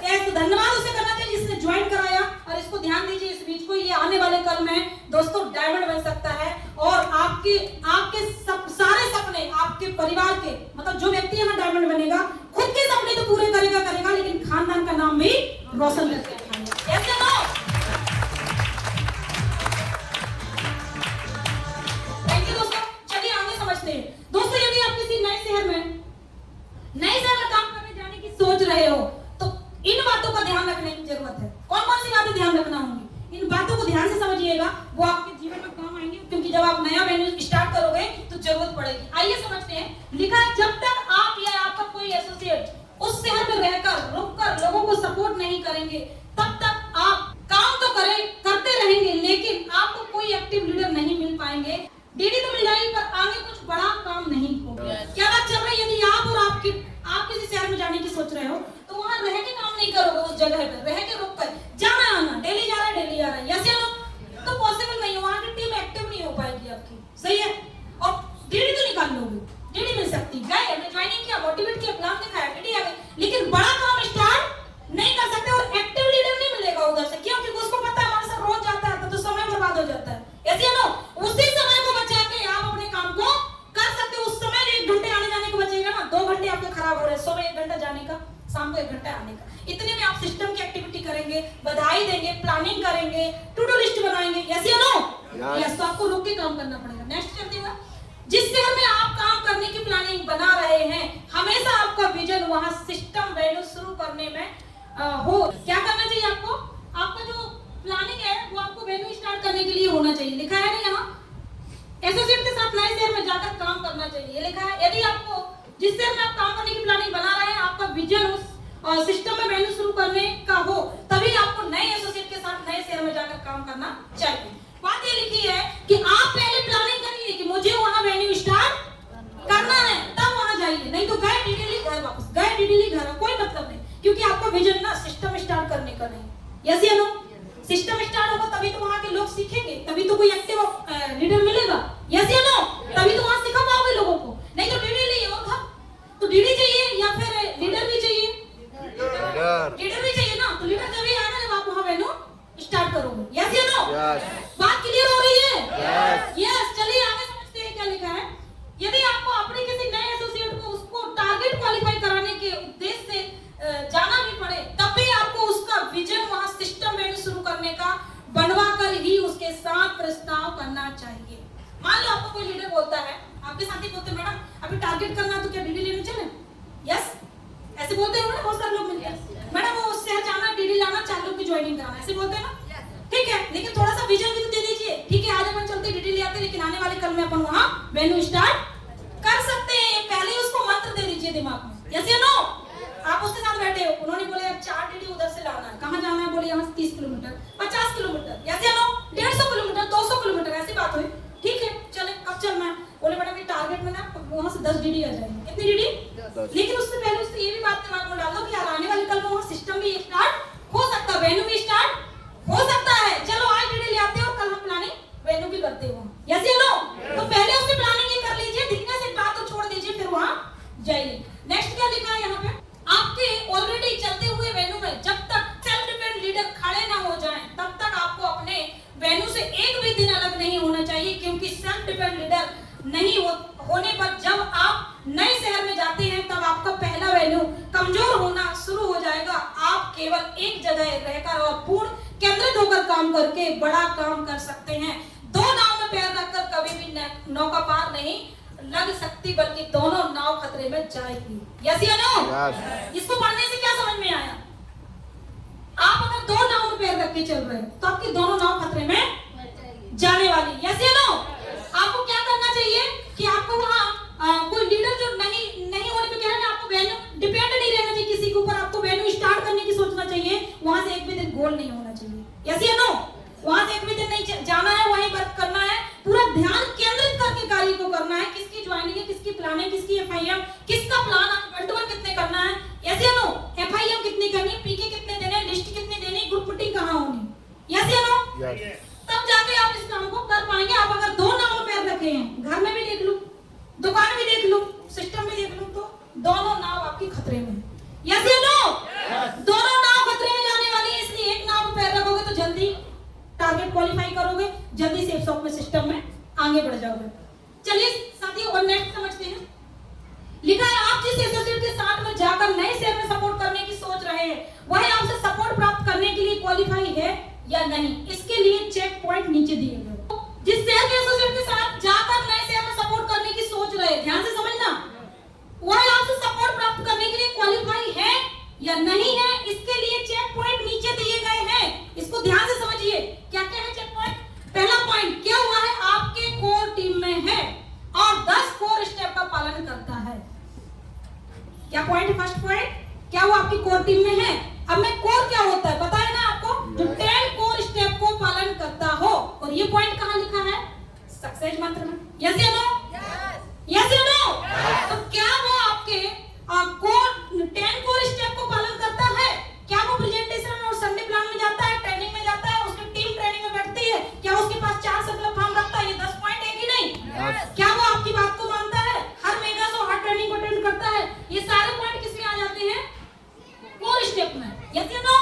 यस। तो धन्यवाद उसे करना चाहिए जिसने आपके आपके सब सारे सपने आपके परिवार के, मतलब जो व्यक्ति यहाँ डायमंड बनेगा खुद के सपने तो पूरे करेगा लेकिन खानदान का नाम भी रोशन करके दिखाएगा। ऐसे ना थैंक यू दोस्तों। चलिए आगे समझते हैं। दोस्तों यदि आप किसी नए शहर में काम करने जाने की सोच रहे हो तो इन बातों का ध्यान रखने की जरूरत है। कौन कौन सी बातें ध्यान रखना होंगी, इन बातों को ध्यान से समझिएगा, वो आपके जीवन में काम आएंगे, क्योंकि जब आप नया वेन्यू स्टार्ट करोगे तो जरूरत पड़ेगी। आइए समझते हैं। लिखा है जब तक आप या आपका कोई एसोसिएट उस शहर में रहकर रुककर लोगों को सपोर्ट नहीं करेंगे तब तक आप काम तो करते रहेंगे लेकिन आपको कोई एक्टिव लीडर नहीं मिल पाएंगे। डीडी तो मिल जाएगी पर आगे कुछ बड़ा काम नहीं होगा। क्या बात चल रही है? यदि आप और आप किसी शहर में जाने की सोच रहे हो तो वहां रह के काम नहीं करोगे, उस जगह पर रह के रुक कर जाना आना, डेली जा रहा है डेली आ रहा है, यस या नो? तो पॉसिबल नहीं है, वहां की टीम एक्टिव नहीं हो पाएगी आपकी, सही है? और डीडी तो निकाल लोगे, डीडी मिल सकती है, गए हमने ज्वाइनिंग किया, मोटिवेट किया, प्लान दिखाया, डीडी आ गई, लेकिन बड़ा काम स्टार्ट नहीं कर सकते और एक्टिव लीडर नहीं मिलेगा उधर से। क्यों? क्योंकि उसको पता है हमारे साथ रोज जाता है तो समय बर्बाद हो जाता है, यस या नो? उसी समय को बचा के आप अपने काम को कर सकते हो। उस समय 1 घंटे आने जाने को बचेगा ना, 2 घंटे आपके खराब हो रहे हैं, सुबह 1 घंटा जाने का, शाम को 1 घंटा आने का। इतने में आप सिस्टम की एक्टिविटी करेंगे, बधाई देंगे, प्लानिंग करेंगे, टू डू लिस्ट बनाएंगे, यस या नो? यस। तो आपको रुक के काम करना पड़ेगा। नेक्स्ट चलते हुए, जिस शहर में आप काम करने की प्लानिंग बना रहे हैं हमेशा आपका विजन वहां सिस्टम वैल्यू शुरू करने में हो। क्या करना चाहिए आपको? आपका जो प्लानिंग है वो आपको वैल्यू स्टार्ट करने के लिए होना चाहिए। लिखा है ना यहाँ, एसोसिएट के साथ नए शहर में जाकर काम करना चाहिए, लिखा है। यदि आपको जिस शहर में आप काम करने की प्लानिंग बना रहे हैं आपका विजन उस सिस्टम में वैल्यू शुरू करने का हो, तभी आपको नए एसोसिएट के साथ नए शहर में जाकर काम करना चाहिए। बात ये लिखी है कि आप पहले प्लानिंग करिए कि मुझे वहां वैल्यू स्टार्ट करना है, तब वहां जाइए, नहीं तो गए डीडी घर वापस, गए डीडी घर, कोई मतलब नहीं, क्योंकि आपका विजन ना सिस्टम स्टार्ट करने का नहीं, यस या नो? सिस्टम स्टार्ट होगा तभी तो वहां के लोग सीखेंगे, तभी तो कोई एक्टिव लीडर मिलेगा, यस या नो? तभी तो वहां सिखा पाओगे लोगों को। नहीं तो डीडी लिए और था तो डीडी चाहिए या फिर लीडर भी चाहिए? लीडर भी चाहिए ना, तो लीडर तभी आएगा जब आप वहां वैल्यू स्टार्ट करोगे, यस या नो? बात क्लियर हो रही है? यस। चलिए आगे समझते हैं क्या लिखा है। यदि आपको अपने किसी नए एसोसिएट को उसको टारगेट क्वालिफाई कराने के उद्देश्य से जाना भी पड़े तब भी आपको उसका विजन वहां सिस्टम वैल्यू शुरू करने का बनवा कर ही उसके साथ प्रस्ताव करना चाहिए। मान लो आपको कोई लीडर बोलता है, आपके साथी बोलते हैं मैडम अभी टारगेट करना तो क्या डीडी लेने चले? यस, ऐसे बोलते हैं ना, बहुत सारे लोग मिलते हैं, मैडम वो शहर जाना, डीडी लाना, 4 लोग की ज्वाइनिंग कराना, ऐसे बोलते हैं ना? ठीक है, लेकिन थोड़ा सा विजन भी तो दे दीजिए। ठीक है, आज अपन चलते डीडी ले आते, लेकिन आने वाले कल में अपन वहां वैल्यू स्टार्ट कर सकते हैं। पहले ही उसको मंत्र दे दीजिए दिमाग में, यस या नो? आप उसके साथ बैठे हो, उन्होंने बोले 4 डीडी उधर से लाना है, कहां जाना है? बोले यहाँ से 30 किलोमीटर, 50 किलोमीटर, यस या नो? 150 किलोमीटर, 200 किलोमीटर, ऐसी बात हुई। ठीक है, चले कब चलना है? बोले मैडम ये टारगेट में ना वहां से 10 डीडी आ जाएंगे। कितनी डीडी? 10। लेकिन उससे पहले उससे ये भी बात दिमाग में डाल दो कि यार आने वाले कल में वहां सिस्टम भी स्टार्ट हो सकता है, वेन्यू भी स्टार्ट हो सकता है। चलो आज डीडी ले आते हैं और कल हम प्लानिंग वेन्यू भी करते हो, यस या नो? तो पहले उससे प्लानिंग ये कर लीजिए, दिखने से बात तो छोड़ दीजिए, फिर वहां जाइए। नेक्स्ट क्या लिखा है यहाँ पे? आपके ऑलरेडी चलते हुए वेन्यू में जब तक सेल्फ डिपेंड लीडर खड़े ना हो जाएं तब तक आपको अपने वेन्यू से एक भी दिन अलग नहीं होना चाहिए, क्योंकि सेल्फ डिपेंड लीडर नहीं होने पर जब आप नए शहर में जाते हैं तब आपका पहला वेन्यू कमजोर होना शुरू हो जाएगा। आप केवल एक जगह रहकर और पूर्ण केंद्रित होकर काम करके बड़ा काम कर सकते हैं। 2 नाव में पैर रखकर कभी भी नौका पार नहीं लग सकती, बल्कि दोनों नाव खतरे में जाएगी, यस या नो? इसको पढ़ने से क्या समझ में आया? आप अगर 2 नाव में पैर रख के चल रहे हैं तो आपकी दोनों नाव खतरे में जाने वाली, यस या नो? आपको क्या करना चाहिए कि आपको वहां कोई लीडर जो नहीं होने पे कह रहे हैं, आपको वैल्यू डिपेंड नहीं रहना चाहिए किसी के ऊपर, आपको वैल्यू स्टार्ट करने की सोचना चाहिए, वहां से एक भी दिन गोल नहीं होना चाहिए, यस या नो? वहां से एक भी दिन नहीं जाना है, वहीं वर्क करना है, पूरा ध्यान केंद्रित करके कार्य को करना है। किसकी ज्वाइनिंग है, किसकी प्लानिंग, किसकी एफआईएम, किसका प्लान 1-to-1 कितने करना है, यस या नो? एफआईएम कितनी करनी, पीके कितने देने, लिस्ट कितनी देनी, ग्रुप पुटिंग कहां होनी, यस या नो? तब जाके आप इस काम को कर पाएंगे। आप अगर 2 नाव में पैर रखे हैं, घर में भी देख लो, दुकान भी देख लो, सिस्टम भी देख लो, तो दोनों नाव आपकी खतरे में, यस या नो? दोनों नाव खतरे में जाने वाली है, इसलिए एक नाव में पैर रखोगे तो जल्दी टारगेट क्वालिफाई करोगे, जल्दी सेफ शॉप में सिस्टम में आगे बढ़ जाओगे। चलिए साथियों और नेक्स्ट समझते हैं। लिखा है आप जिस एसोसिएट के साथ में जाकर नए शेयर में सपोर्ट करने की सोच रहे हैं वह आपसे सपोर्ट प्राप्त करने के लिए क्वालिफाई है या नहीं, इसके लिए चेक पॉइंट नीचे दिए गए। जिस शेयर के एसोसिएट के साथ जाकर नए शेयर में सपोर्ट करने की सोच रहे हैं, ध्यान से समझना, वह आपसे सपोर्ट प्राप्त करने के लिए क्वालिफाई है या नहीं है, इसके लिए चेक पॉइंट नीचे दिए गए हैं। इसको ध्यान से समझिए, क्या क्या है चेक पॉइंट। पहला पॉइंट क्या हुआ है, आपके कोर टीम में है और 10 कोर स्टेप का पालन करता है। क्या पॉइंट है, फर्स्ट पॉइंट, क्या वो आपकी कोर टीम में है। अब मैं कोर क्या होता है पता है ना आपको, जो 10 कोर स्टेप को पालन करता हो। और ये पॉइंट कहां लिखा है, सक्सेस मंत्र में। यस या नो, यस या नो। तो क्या वो आपके कोर 10 कोर स्टेप को पालन करता है, क्या वो प्रेजेंटेशन और संडे प्लान में जाता है, ट्रेनिंग में जाता है, उसकी टीम ट्रेनिंग में बैठती है, क्या उसके पास 4 सर्कुलर फॉर्म रखता है, ये 10 पॉइंट है कि नहीं। क्या वो आपकी बात को मानता है, हर मेगा और हर ट्रेनिंग को अटेंड करता है, ये सारे पॉइंट किसमें आ जाते हैं, कोर स्टेप में। यस या नो।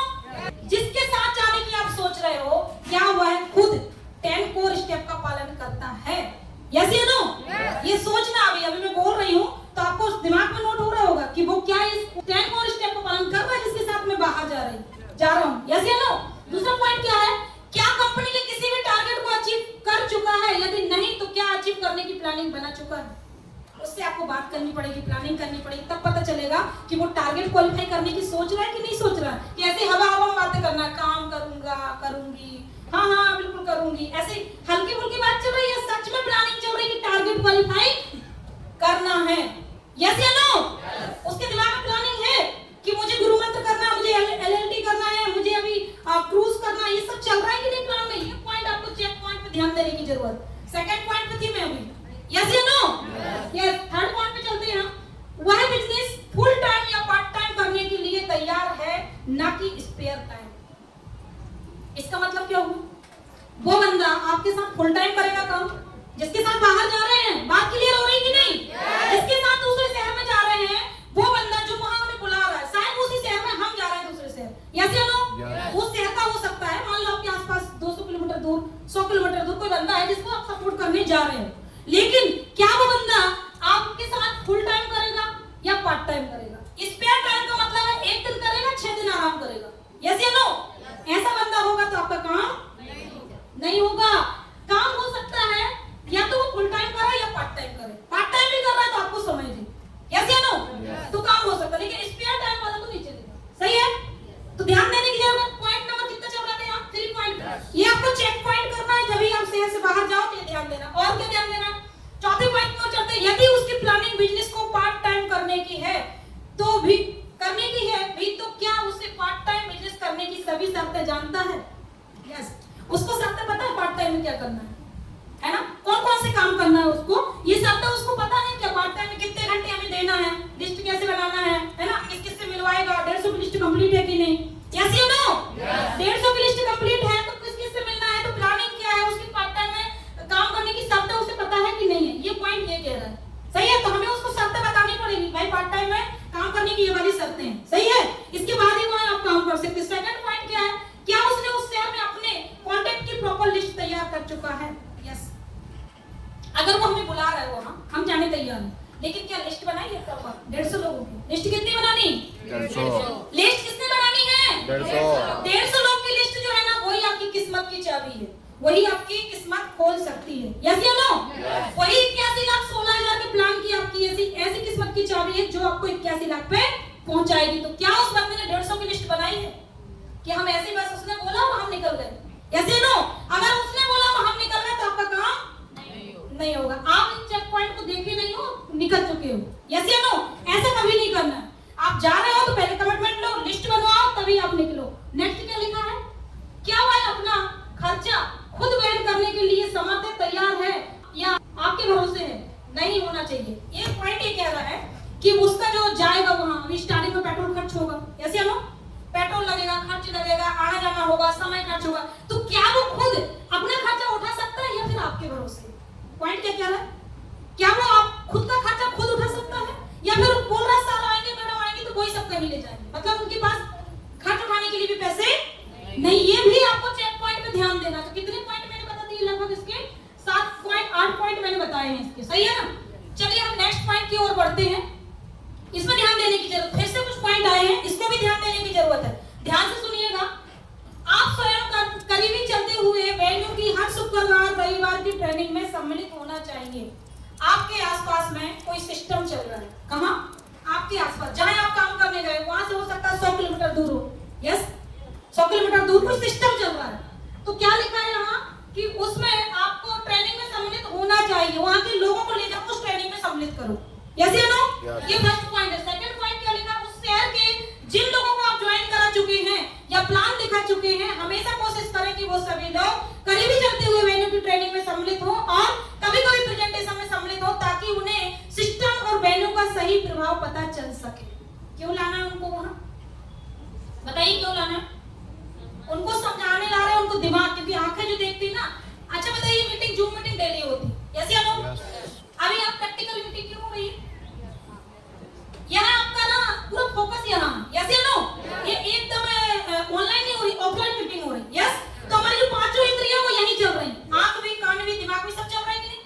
जिसके साथ जाने की आप सोच रहे हो क्या वह खुद 10 कोर स्टेप का पालन करता है, यस या नो। ये सोचना, अभी मैं बोल रही हूँ तो आपको दिमाग में नोट हो रहा होगा कि वो क्या इस 10 कोर स्टेप को पालन कर रहा है जिसके साथ मैं बाहर जा रहा हूँ, यस या नो। दूसरा पॉइंट क्या है, क्या कंपनी के किसी भी टारगेट को अचीव कर चुका है, यदि नहीं तो क्या अचीव करने की प्लानिंग बना चुका है। उससे आपको बात करनी पड़ेगी, प्लानिंग करनी पड़ेगी, तब पता चलेगा कि वो टारगेट क्वालिफाई करने की सोच रहा है कि नहीं सोच रहा है। कि ऐसे हवा में बातें करना, काम करूंगा, करूंगी, हाँ हाँ बिल्कुल करूंगी, ऐसे हल्की फुल्की बात चल रही है, सच में प्लानिंग चल रही है कि टारगेट क्वालिफाई करना है, यस या नो। उसके दिमाग में प्लानिंग है कि मुझे गुरु मंत्र करना है, मुझे एलएलडी करना है, मुझे अभी क्रूज करना है, ये सब चल रहा है कि नहीं प्लान में। ये पॉइंट आपको चेक पॉइंट पे ध्यान देने की जरूरत। सेकंड पॉइंट पे थी मैं अभी, यस या नो। यस, थर्ड पॉइंट पे चलते हैं। वह बिजनेस फुल टाइम या पार्ट टाइम करने के लिए तैयार है, ना कि स्पेयर टाइम। इसका मतलब क्या हुआ, वो बंदा आपके साथ फुल टाइम करेगा काम, जिसके साथ बाहर जा रहे हैं, बात क्लियर हो रही कि नहीं, जिसके साथ दूसरे शहर में जा रहे हैं, वो बंदा जो वहां हमें बुला रहा है, शायद उसी शहर में हम जा रहे हैं दूसरे शहर, यस या नो। उस शहर का हो सकता है, मान लो आपके आसपास 200 किलोमीटर दूर, 100 किलोमीटर दूर कोई बंदा है जिसको आप सपोर्ट करने जा रहे हैं, लेकिन क्या वो बंदा आपके साथ फुल टाइम करेगा या पार्ट टाइम करेगा। स्पेयर टाइम का मतलब है 1 दिन करेगा, 6 दिन आराम करेगा, यस या नो। ऐसा बंदा होगा तो आपका काम नहीं होगा। काम हो सकता है या तो वो फुल टाइम करे या पार्ट टाइम करे, पार्ट टाइम भी कर रहा है तो आपको समझ ली, यस या नो। तो काम हो सकता है, लेकिन स्पेयर टाइम वाला तो नीचे देगा, सही है। तो ध्यान देने की जरूरत। पॉइंट नंबर कितना चल रहा था यहाँ, 3 पॉइंट। ये आपको चेक पॉइंट करना है जब भी आप शहर से बाहर जाओ, तो ये ध्यान देना। और क्या ध्यान देना, चौथे पॉइंट पर चलते हैं। यदि उसकी प्लानिंग बिजनेस को पार्ट टाइम करने की है तो भी तो क्या उसे पार्ट टाइम बिजनेस करने की सभी शर्तें जानता है, यस। उसको शर्तें पता है पार्ट टाइम में क्या करना है ना, कौन कौन से काम करना है उसको, ये शर्तें उसको पता है। क्या पार्ट टाइम में कितने घंटे हमें देना है, लिस्ट कैसे बनाना है ना, किस किस से मिलवाएगा, 150 की लिस्ट कंप्लीट है कि नहीं, यस या नो। 150 की लिस्ट कंप्लीट है तो किस किस से मिलना है, तो प्लानिंग क्या है उसकी, पार्ट टाइम में काम करने की शर्तें उसे पता है कि नहीं है। ये पॉइंट ये कह रहा है, सही है। तो हमें उसको शर्तें बतानी पड़ेगी, भाई पार्ट टाइम में काम करने की ये वाली शर्तें हैं, सही है। इसके बाद ही वहां आप काम कर सकते हैं। सेकंड पॉइंट क्या है, क्या उसने उस शहर में अपने कांटेक्ट की प्रॉपर लिस्ट तैयार कर चुका है, यस। अगर वो हमें बुला रहा है, वो हम जाने तैयार हैं, लेकिन क्या लिस्ट बनाई है प्रॉपर 150 लोगों की। लिस्ट कितनी बनानी, 150। लिस्ट किसने बनानी है, 150 लोग की लिस्ट जो है ना, वही आपकी किस्मत की चाबी है, वही आपकी किस्मत खोल सकती है, यस या नो। वही 81,16,000 के प्लान की आपकी ऐसी किस्मत की चाबी है जो आपको 81 लाख पे पहुंचाएगी। तो क्या उस बंदे ने 150 की लिस्ट बनाई है कि हम ऐसे बस उसने बोला और हम निकल गए, यस या नो। अगर उसने बोला और हम निकल गए तो आपका काम नहीं होगा। आप इन चेक पॉइंट को देखे नहीं हो, निकल चुके हो, यस या नो। ऐसा कभी नहीं करना है। आप जा रहे हो तो पहले कमिटमेंट लो, लिस्ट बनवाओ, तभी आप निकलो। नेक्स्ट क्या लिखा है, क्या वह अपना खर्चा खुद वहन करने के लिए समर्थ तैयार है या आपके भरोसे है, नहीं होना चाहिए। ये पॉइंट ये कह रहा है कि उसका जो जाएगा वहां, अभी स्टार्टिंग में पेट्रोल खर्च होगा, यस या नो। पेट्रोल लगेगा, खर्च लगेगा, आना जाना होगा, समय खर्च होगा, तो क्या वो खुद अपना खर्चा उठा सकता है या फिर आपके भरोसे। पॉइंट क्या कह रहा है, क्या वो आप खुद का खर्चा खुद उठा सकता है या फिर बोल रहा है सर आएंगे मैडम आएंगे तो कोई सब कहीं ले जाएंगे, मतलब उनके पास खर्च उठाने के लिए भी पैसे नहीं। ये भी आपको चेक पॉइंट पे ध्यान देना। तो कितने पॉइंट मैंने बता दिए, लगभग इसके 7 पॉइंट 8 पॉइंट मैंने बताए हैं इसके, सही है। सम्मिलित होना चाहिए। आपके आसपास में कोई सिस्टम चल रहा है, कहाँ? आपके आसपास, जहां आप काम करने गए वहां से हो सकता है 100 किलोमीटर दूर हो। यस, 100 किलोमीटर दूर कोई सिस्टम चल रहा है, तो क्या लिखा है यहाँ कि उसमें आपको ट्रेनिंग में सम्मिलित होना चाहिए, वहां के लोगों को ले जाकर उस ट्रेनिंग में सम्मिलित करो। यस या नो? ये फर्स्ट पॉइंट है। सेकंड पॉइंट क्या लिखा? उस शहर के जिन लोगों को आप ज्वाइन करा चुके हैं या प्लान दिखा चुके हैं, हमेशा कोशिश करें कि वो सभी लोग करीबी चलते हुए वेन्यू की ट्रेनिंग में सम्मिलित हो और कभी-कभी प्रेजेंटेशन में सम्मिलित हो, ताकि उन्हें सिस्टम और वेन्यू का सही प्रभाव पता चल सके। क्यों लाना है उनको वहां? बताइए क्यों लाना है? उनको समझाने ला रहे हैं, उनको दिमाग, क्योंकि आंखें जो देखती है ना। अच्छा बताइए, मीटिंग जूम मीटिंग डेली होती है, यस या नो? अभी आप प्रैक्टिकल मीटिंग क्यों हो रही है? यहाँ आपका ना पूरा फोकस यहाँ, यस या नो? ये एकदम ऑनलाइन नहीं हो रही, ऑफलाइन मीटिंग हो रही, यस? तो हमारी जो पांचों इंद्रियां वो यहीं चल रही, आंख भी, कान भी, दिमाग भी, सब चल रहा है कि नहीं?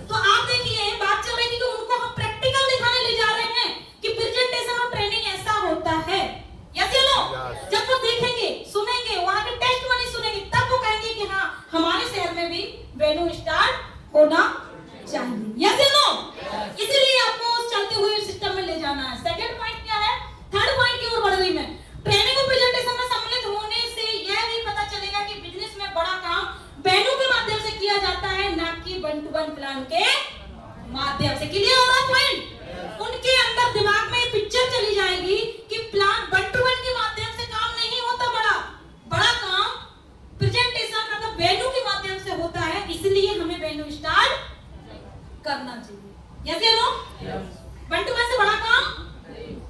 तो आप देखिए, बात चल रही थी कि उनको हम प्रैक्टिकल दिखाने ले जा रहे हैं कि प्रेजेंटेशन और ट्रेनिंग ऐसा होता है, यस या नो? जब वो देखेंगे, सुनेंगे, वहां के टेस्ट मनी सुनेंगे, तब वो कहेंगे कि हाँ, हमारे शहर में भी वेन्यू स्टार्ट होना चाहिए, यस या नो? इसीलिए आपको उस चलते हुए सिस्टम में ले जाना है। सेकंड पॉइंट क्या है? थर्ड पॉइंट की ओर बढ़ रही मैं। ट्रेनिंग और प्रेजेंटेशन में सम्मिलित होने से यह भी पता चलेगा कि बिजनेस में बड़ा काम वेन्यू के माध्यम से किया जाता है, ना कि वन टू वन प्लान के माध्यम से। क्लियर हो रहा पॉइंट? उनके अंदर दिमाग में पिक्चर चली जाएगी कि प्लान वन टू वन के माध्यम से काम नहीं होता, बड़ा काम प्रेजेंटेशन मतलब वेन्यू के माध्यम से होता है, इसलिए हमें वेन्यू स्टार्ट करना चाहिए, यस या नो? वन टू वन से बड़ा काम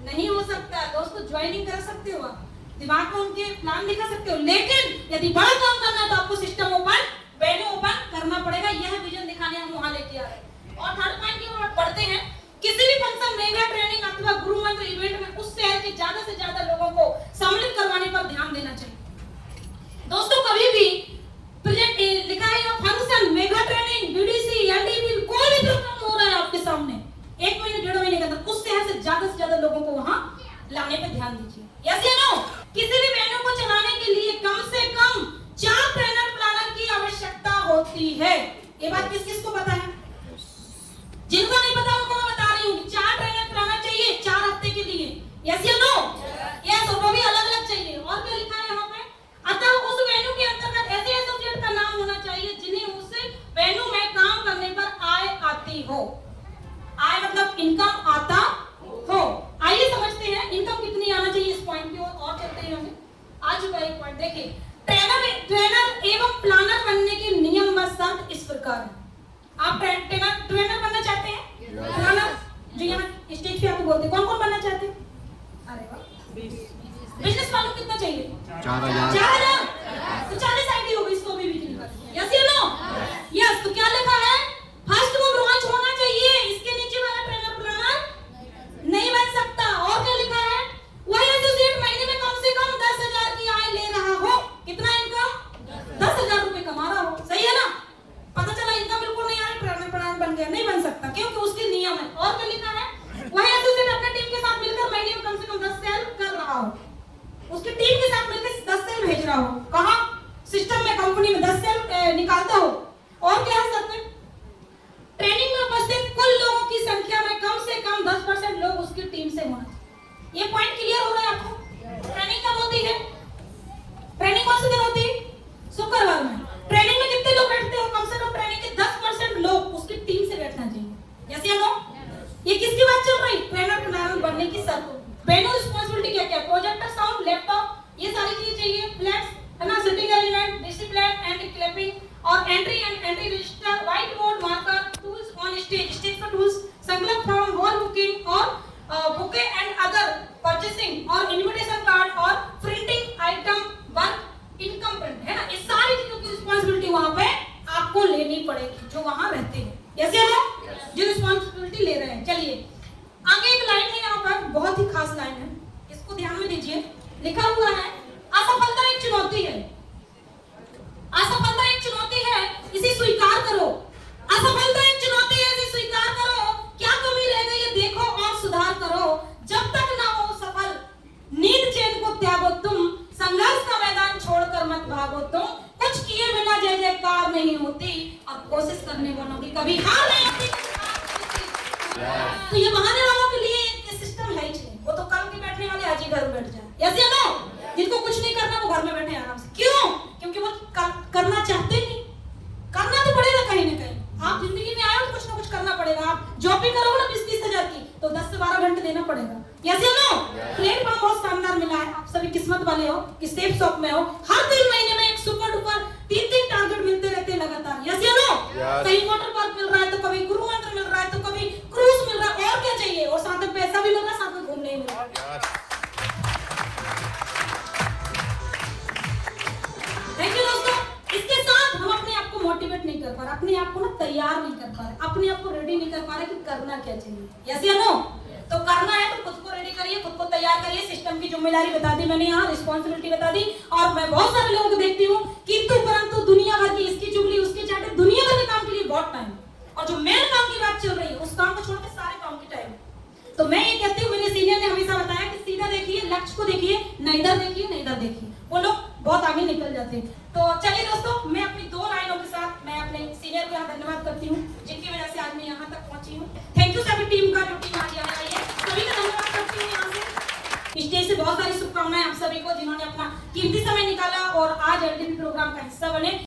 नहीं हो सकता। दोस्तों ज्वाइनिंग कर सकते हो, आप दिमाग में उनके प्लान दिखा सकते हो, लेकिन यदि बड़ा काम करना है तो आपको सिस्टम ओपन, वेन्यू ओपन करना पड़ेगा। यह विजन दिखाने हम वहां लेके आ रहे हैं। और थर्ड पॉइंट की ओर बढ़ते हैं। किसी भी फंक्शन, मेगा ट्रेनिंग अथवा गुरु मंत्र इवेंट में उस शहर के ज्यादा से ज्यादा लोगों को सम्मिलित करवाने पर ध्यान देना चाहिए। दोस्तों कभी भी प्रेजेंट लिखा है या function, mega training, BDC, NDB, कोई भी प्रोग्राम हो रहा है आपके सामने, 1 महीने 1.5 महीने के अंदर उस शहर से ज्यादा लोगों को वहां लाने पे ध्यान दीजिए, यस या नो? किसी भी वेन्यू को चलाने के लिए कम से कम 4 ट्रेनर प्लानर की आवश्यकता होती है। ये बात किस को पता है? जिनको नहीं पता उनको मैं बता रही हूँ, 4 ट्रेनर प्लानर चाहिए 4 हफ्ते के लिए, यस या नो? यस, और वो भी अलग-अलग चाहिए। और क्या लिखा है यहाँ पे? अतः उस वेन्यू के अंतर्गत ऐसे एसोसिएट का नाम होना चाहिए जिन्हें उस वेन्यू में काम करने पर आय आती हो। आय मतलब इनकम आता हो। आइए समझते हैं इनकम कितनी आना चाहिए इस पॉइंट की ओर और चलते हैं। हमें आ चुका है एक पॉइंट। देखिए, ट्रेनर एवं प्लानर बनने के नियम व शर्त इस प्रकार है। आप ट्रेनर बनना चाहते हैं? प्लानर जो यहाँ स्टेज पे आपको बोलते, कौन बनना चाहते हैं? अरे वाह, बिजनेस वालों कितना चाहिए? 4000। तो 40 आईडी होगी इसको भी बिक्री पर, यस या नो? यस। तो क्या लिखा है? फर्स्ट वो ब्रांच होना चाहिए, इसके नीचे वाला ट्रेनर प्लानर नहीं बन सकता। और क्या लिखा है? वही एसोसिएट महीने में कम से कम 10,000 की आय ले रहा हो। कितना इनकम? 10,000 रुपए कमा रहा हो, सही है ना? पता चला इनकम बिल्कुल नहीं आ रही, ट्रेनर प्लानर बन गया, नहीं बन सकता क्योंकि उसके नियम है। और क्या लिखा है? वही एसोसिएट अपने टीम के साथ मिलकर महीने में कम से कम 10 सेल कर रहा हो, उसकी टीम के साथ मिलकर 10 सेल भेज रहा हो। कहां? सिस्टम में, कंपनी में 10 सेल निकालता हो। और क्या है सर? ट्रेनिंग में उपस्थित कुल लोगों की संख्या में कम से कम 10% लोग उसकी टीम से होना चाहिए। ये पॉइंट क्लियर हो रहा है आपको? ट्रेनिंग कब होती है? ट्रेनिंग कौन से दिन होती है? शुक्रवार में। ट्रेनिंग में कितने लोग बैठते हो? कम से कम ट्रेनिंग के 10% लोग उसकी टीम से बैठना चाहिए, यस या नो? ये किसकी बात चल रही? ट्रेनर प्लानर बनने की शर्त। वेन्यू रिस्पांसिबिलिटी क्या क्या? प्रोजेक्टर, साउंड, लैपटॉप, ये सारी चीजें चाहिए। फ्लैक्स है ना, sitting arrangement, discipline and clapping और entry and entry register, white board, marker, tools on stage पर टूल्स, संकल्प फॉर्म, हॉल बुकिंग और बुके एंड अदर परचेसिंग और इनविटेशन कार्ड और printing item work, income print, है ना? इस सारी चीजों की रिस्पांसिबिलिटी वहां पे आपको लेनी पड़ेगी जो वहां रहते हैं, यस या नो? जो रिस्पांसिबिलिटी ले रहे हैं। चलिए आगे एक लाइन है यहाँ पर, बहुत ही खास लाइन है, इसको ध्यान में दीजिए। लिखा हुआ है, असफलता एक चुनौती है। असफलता एक चुनौती है, इसे स्वीकार करो। असफलता एक चुनौती है, इसे स्वीकार करो। क्या कमी रह गई है देखो और सुधार करो। जब तक ना हो सफल, नींद चैन को त्यागो तुम, संघर्ष का मैदान छोड़कर मत भागो तुम। कुछ किए बिना जय जयकार नहीं होती और कोशिश करने वालों की कभी पड़ेगा। यस या नो? प्लेटफॉर्म बहुत शानदार मिला है, आप सभी किस्मत वाले हो कि सेफ शॉप में हो। हर 3 महीने में एक सुपर डुपर 3 टारगेट मिलते रहते हैं लगातार। यस या नो? कहीं वाटर पार्क मिल रहा है, तो कभी गुरु मंत्र मिल रहा है, तो कभी क्रूज मिल रहा है, और क्या चाहिए? और साथ में पैसा भी मिल रहा है, साथ में घूमने मिल रहा है। थैंक यू दोस्तों। इसके साथ हम अपने आप को मोटिवेट नहीं कर पा रहे, अपने आप को ना तैयार नहीं कर पा रहे, अपने आप को रेडी नहीं कर पा रहे कि करना क्या चाहिए। यस या नो? तो करना है तो खुद को रेडी करिए, खुद को तैयार करिए। सिस्टम की जिम्मेदारी बता दी मैंने, यहाँ रिस्पॉन्सिबिलिटी बता दी। और मैं बहुत सारे लोगों को देखती हूँ किंतु परंतु दुनिया भर की इसकी चुगली उसकी चाटे, दुनिया भर के काम के लिए बहुत टाइम, और जो मेन काम की बात चल रही है उस काम को छोड़ के सारे काम की टाइम। तो मैं ये कहती हूँ, मेरे सीनियर ने हमेशा बताया कि सीधा देखिए, लक्ष्य को देखिए, न इधर देखिए न इधर देखिए, वो लोग बहुत आगे निकल जाते हैं। तो चलिए दोस्तों, मैं अपनी 2 लाइनों के साथ मैं अपने सीनियर को यहाँ धन्यवाद करती हूँ, जिनकी वजह से आज मैं यहाँ तक पहुंची हूँ। थैंक यू सभी टीम का, जो टीम आज यहाँ आई है, सभी का धन्यवाद करती हूँ। यहाँ से स्टेज से बहुत सारी शुभकामनाएं आप सभी को, जिन्होंने अपना कीमती समय निकाला और आज एलडीपी प्रोग्राम का हिस्सा बने।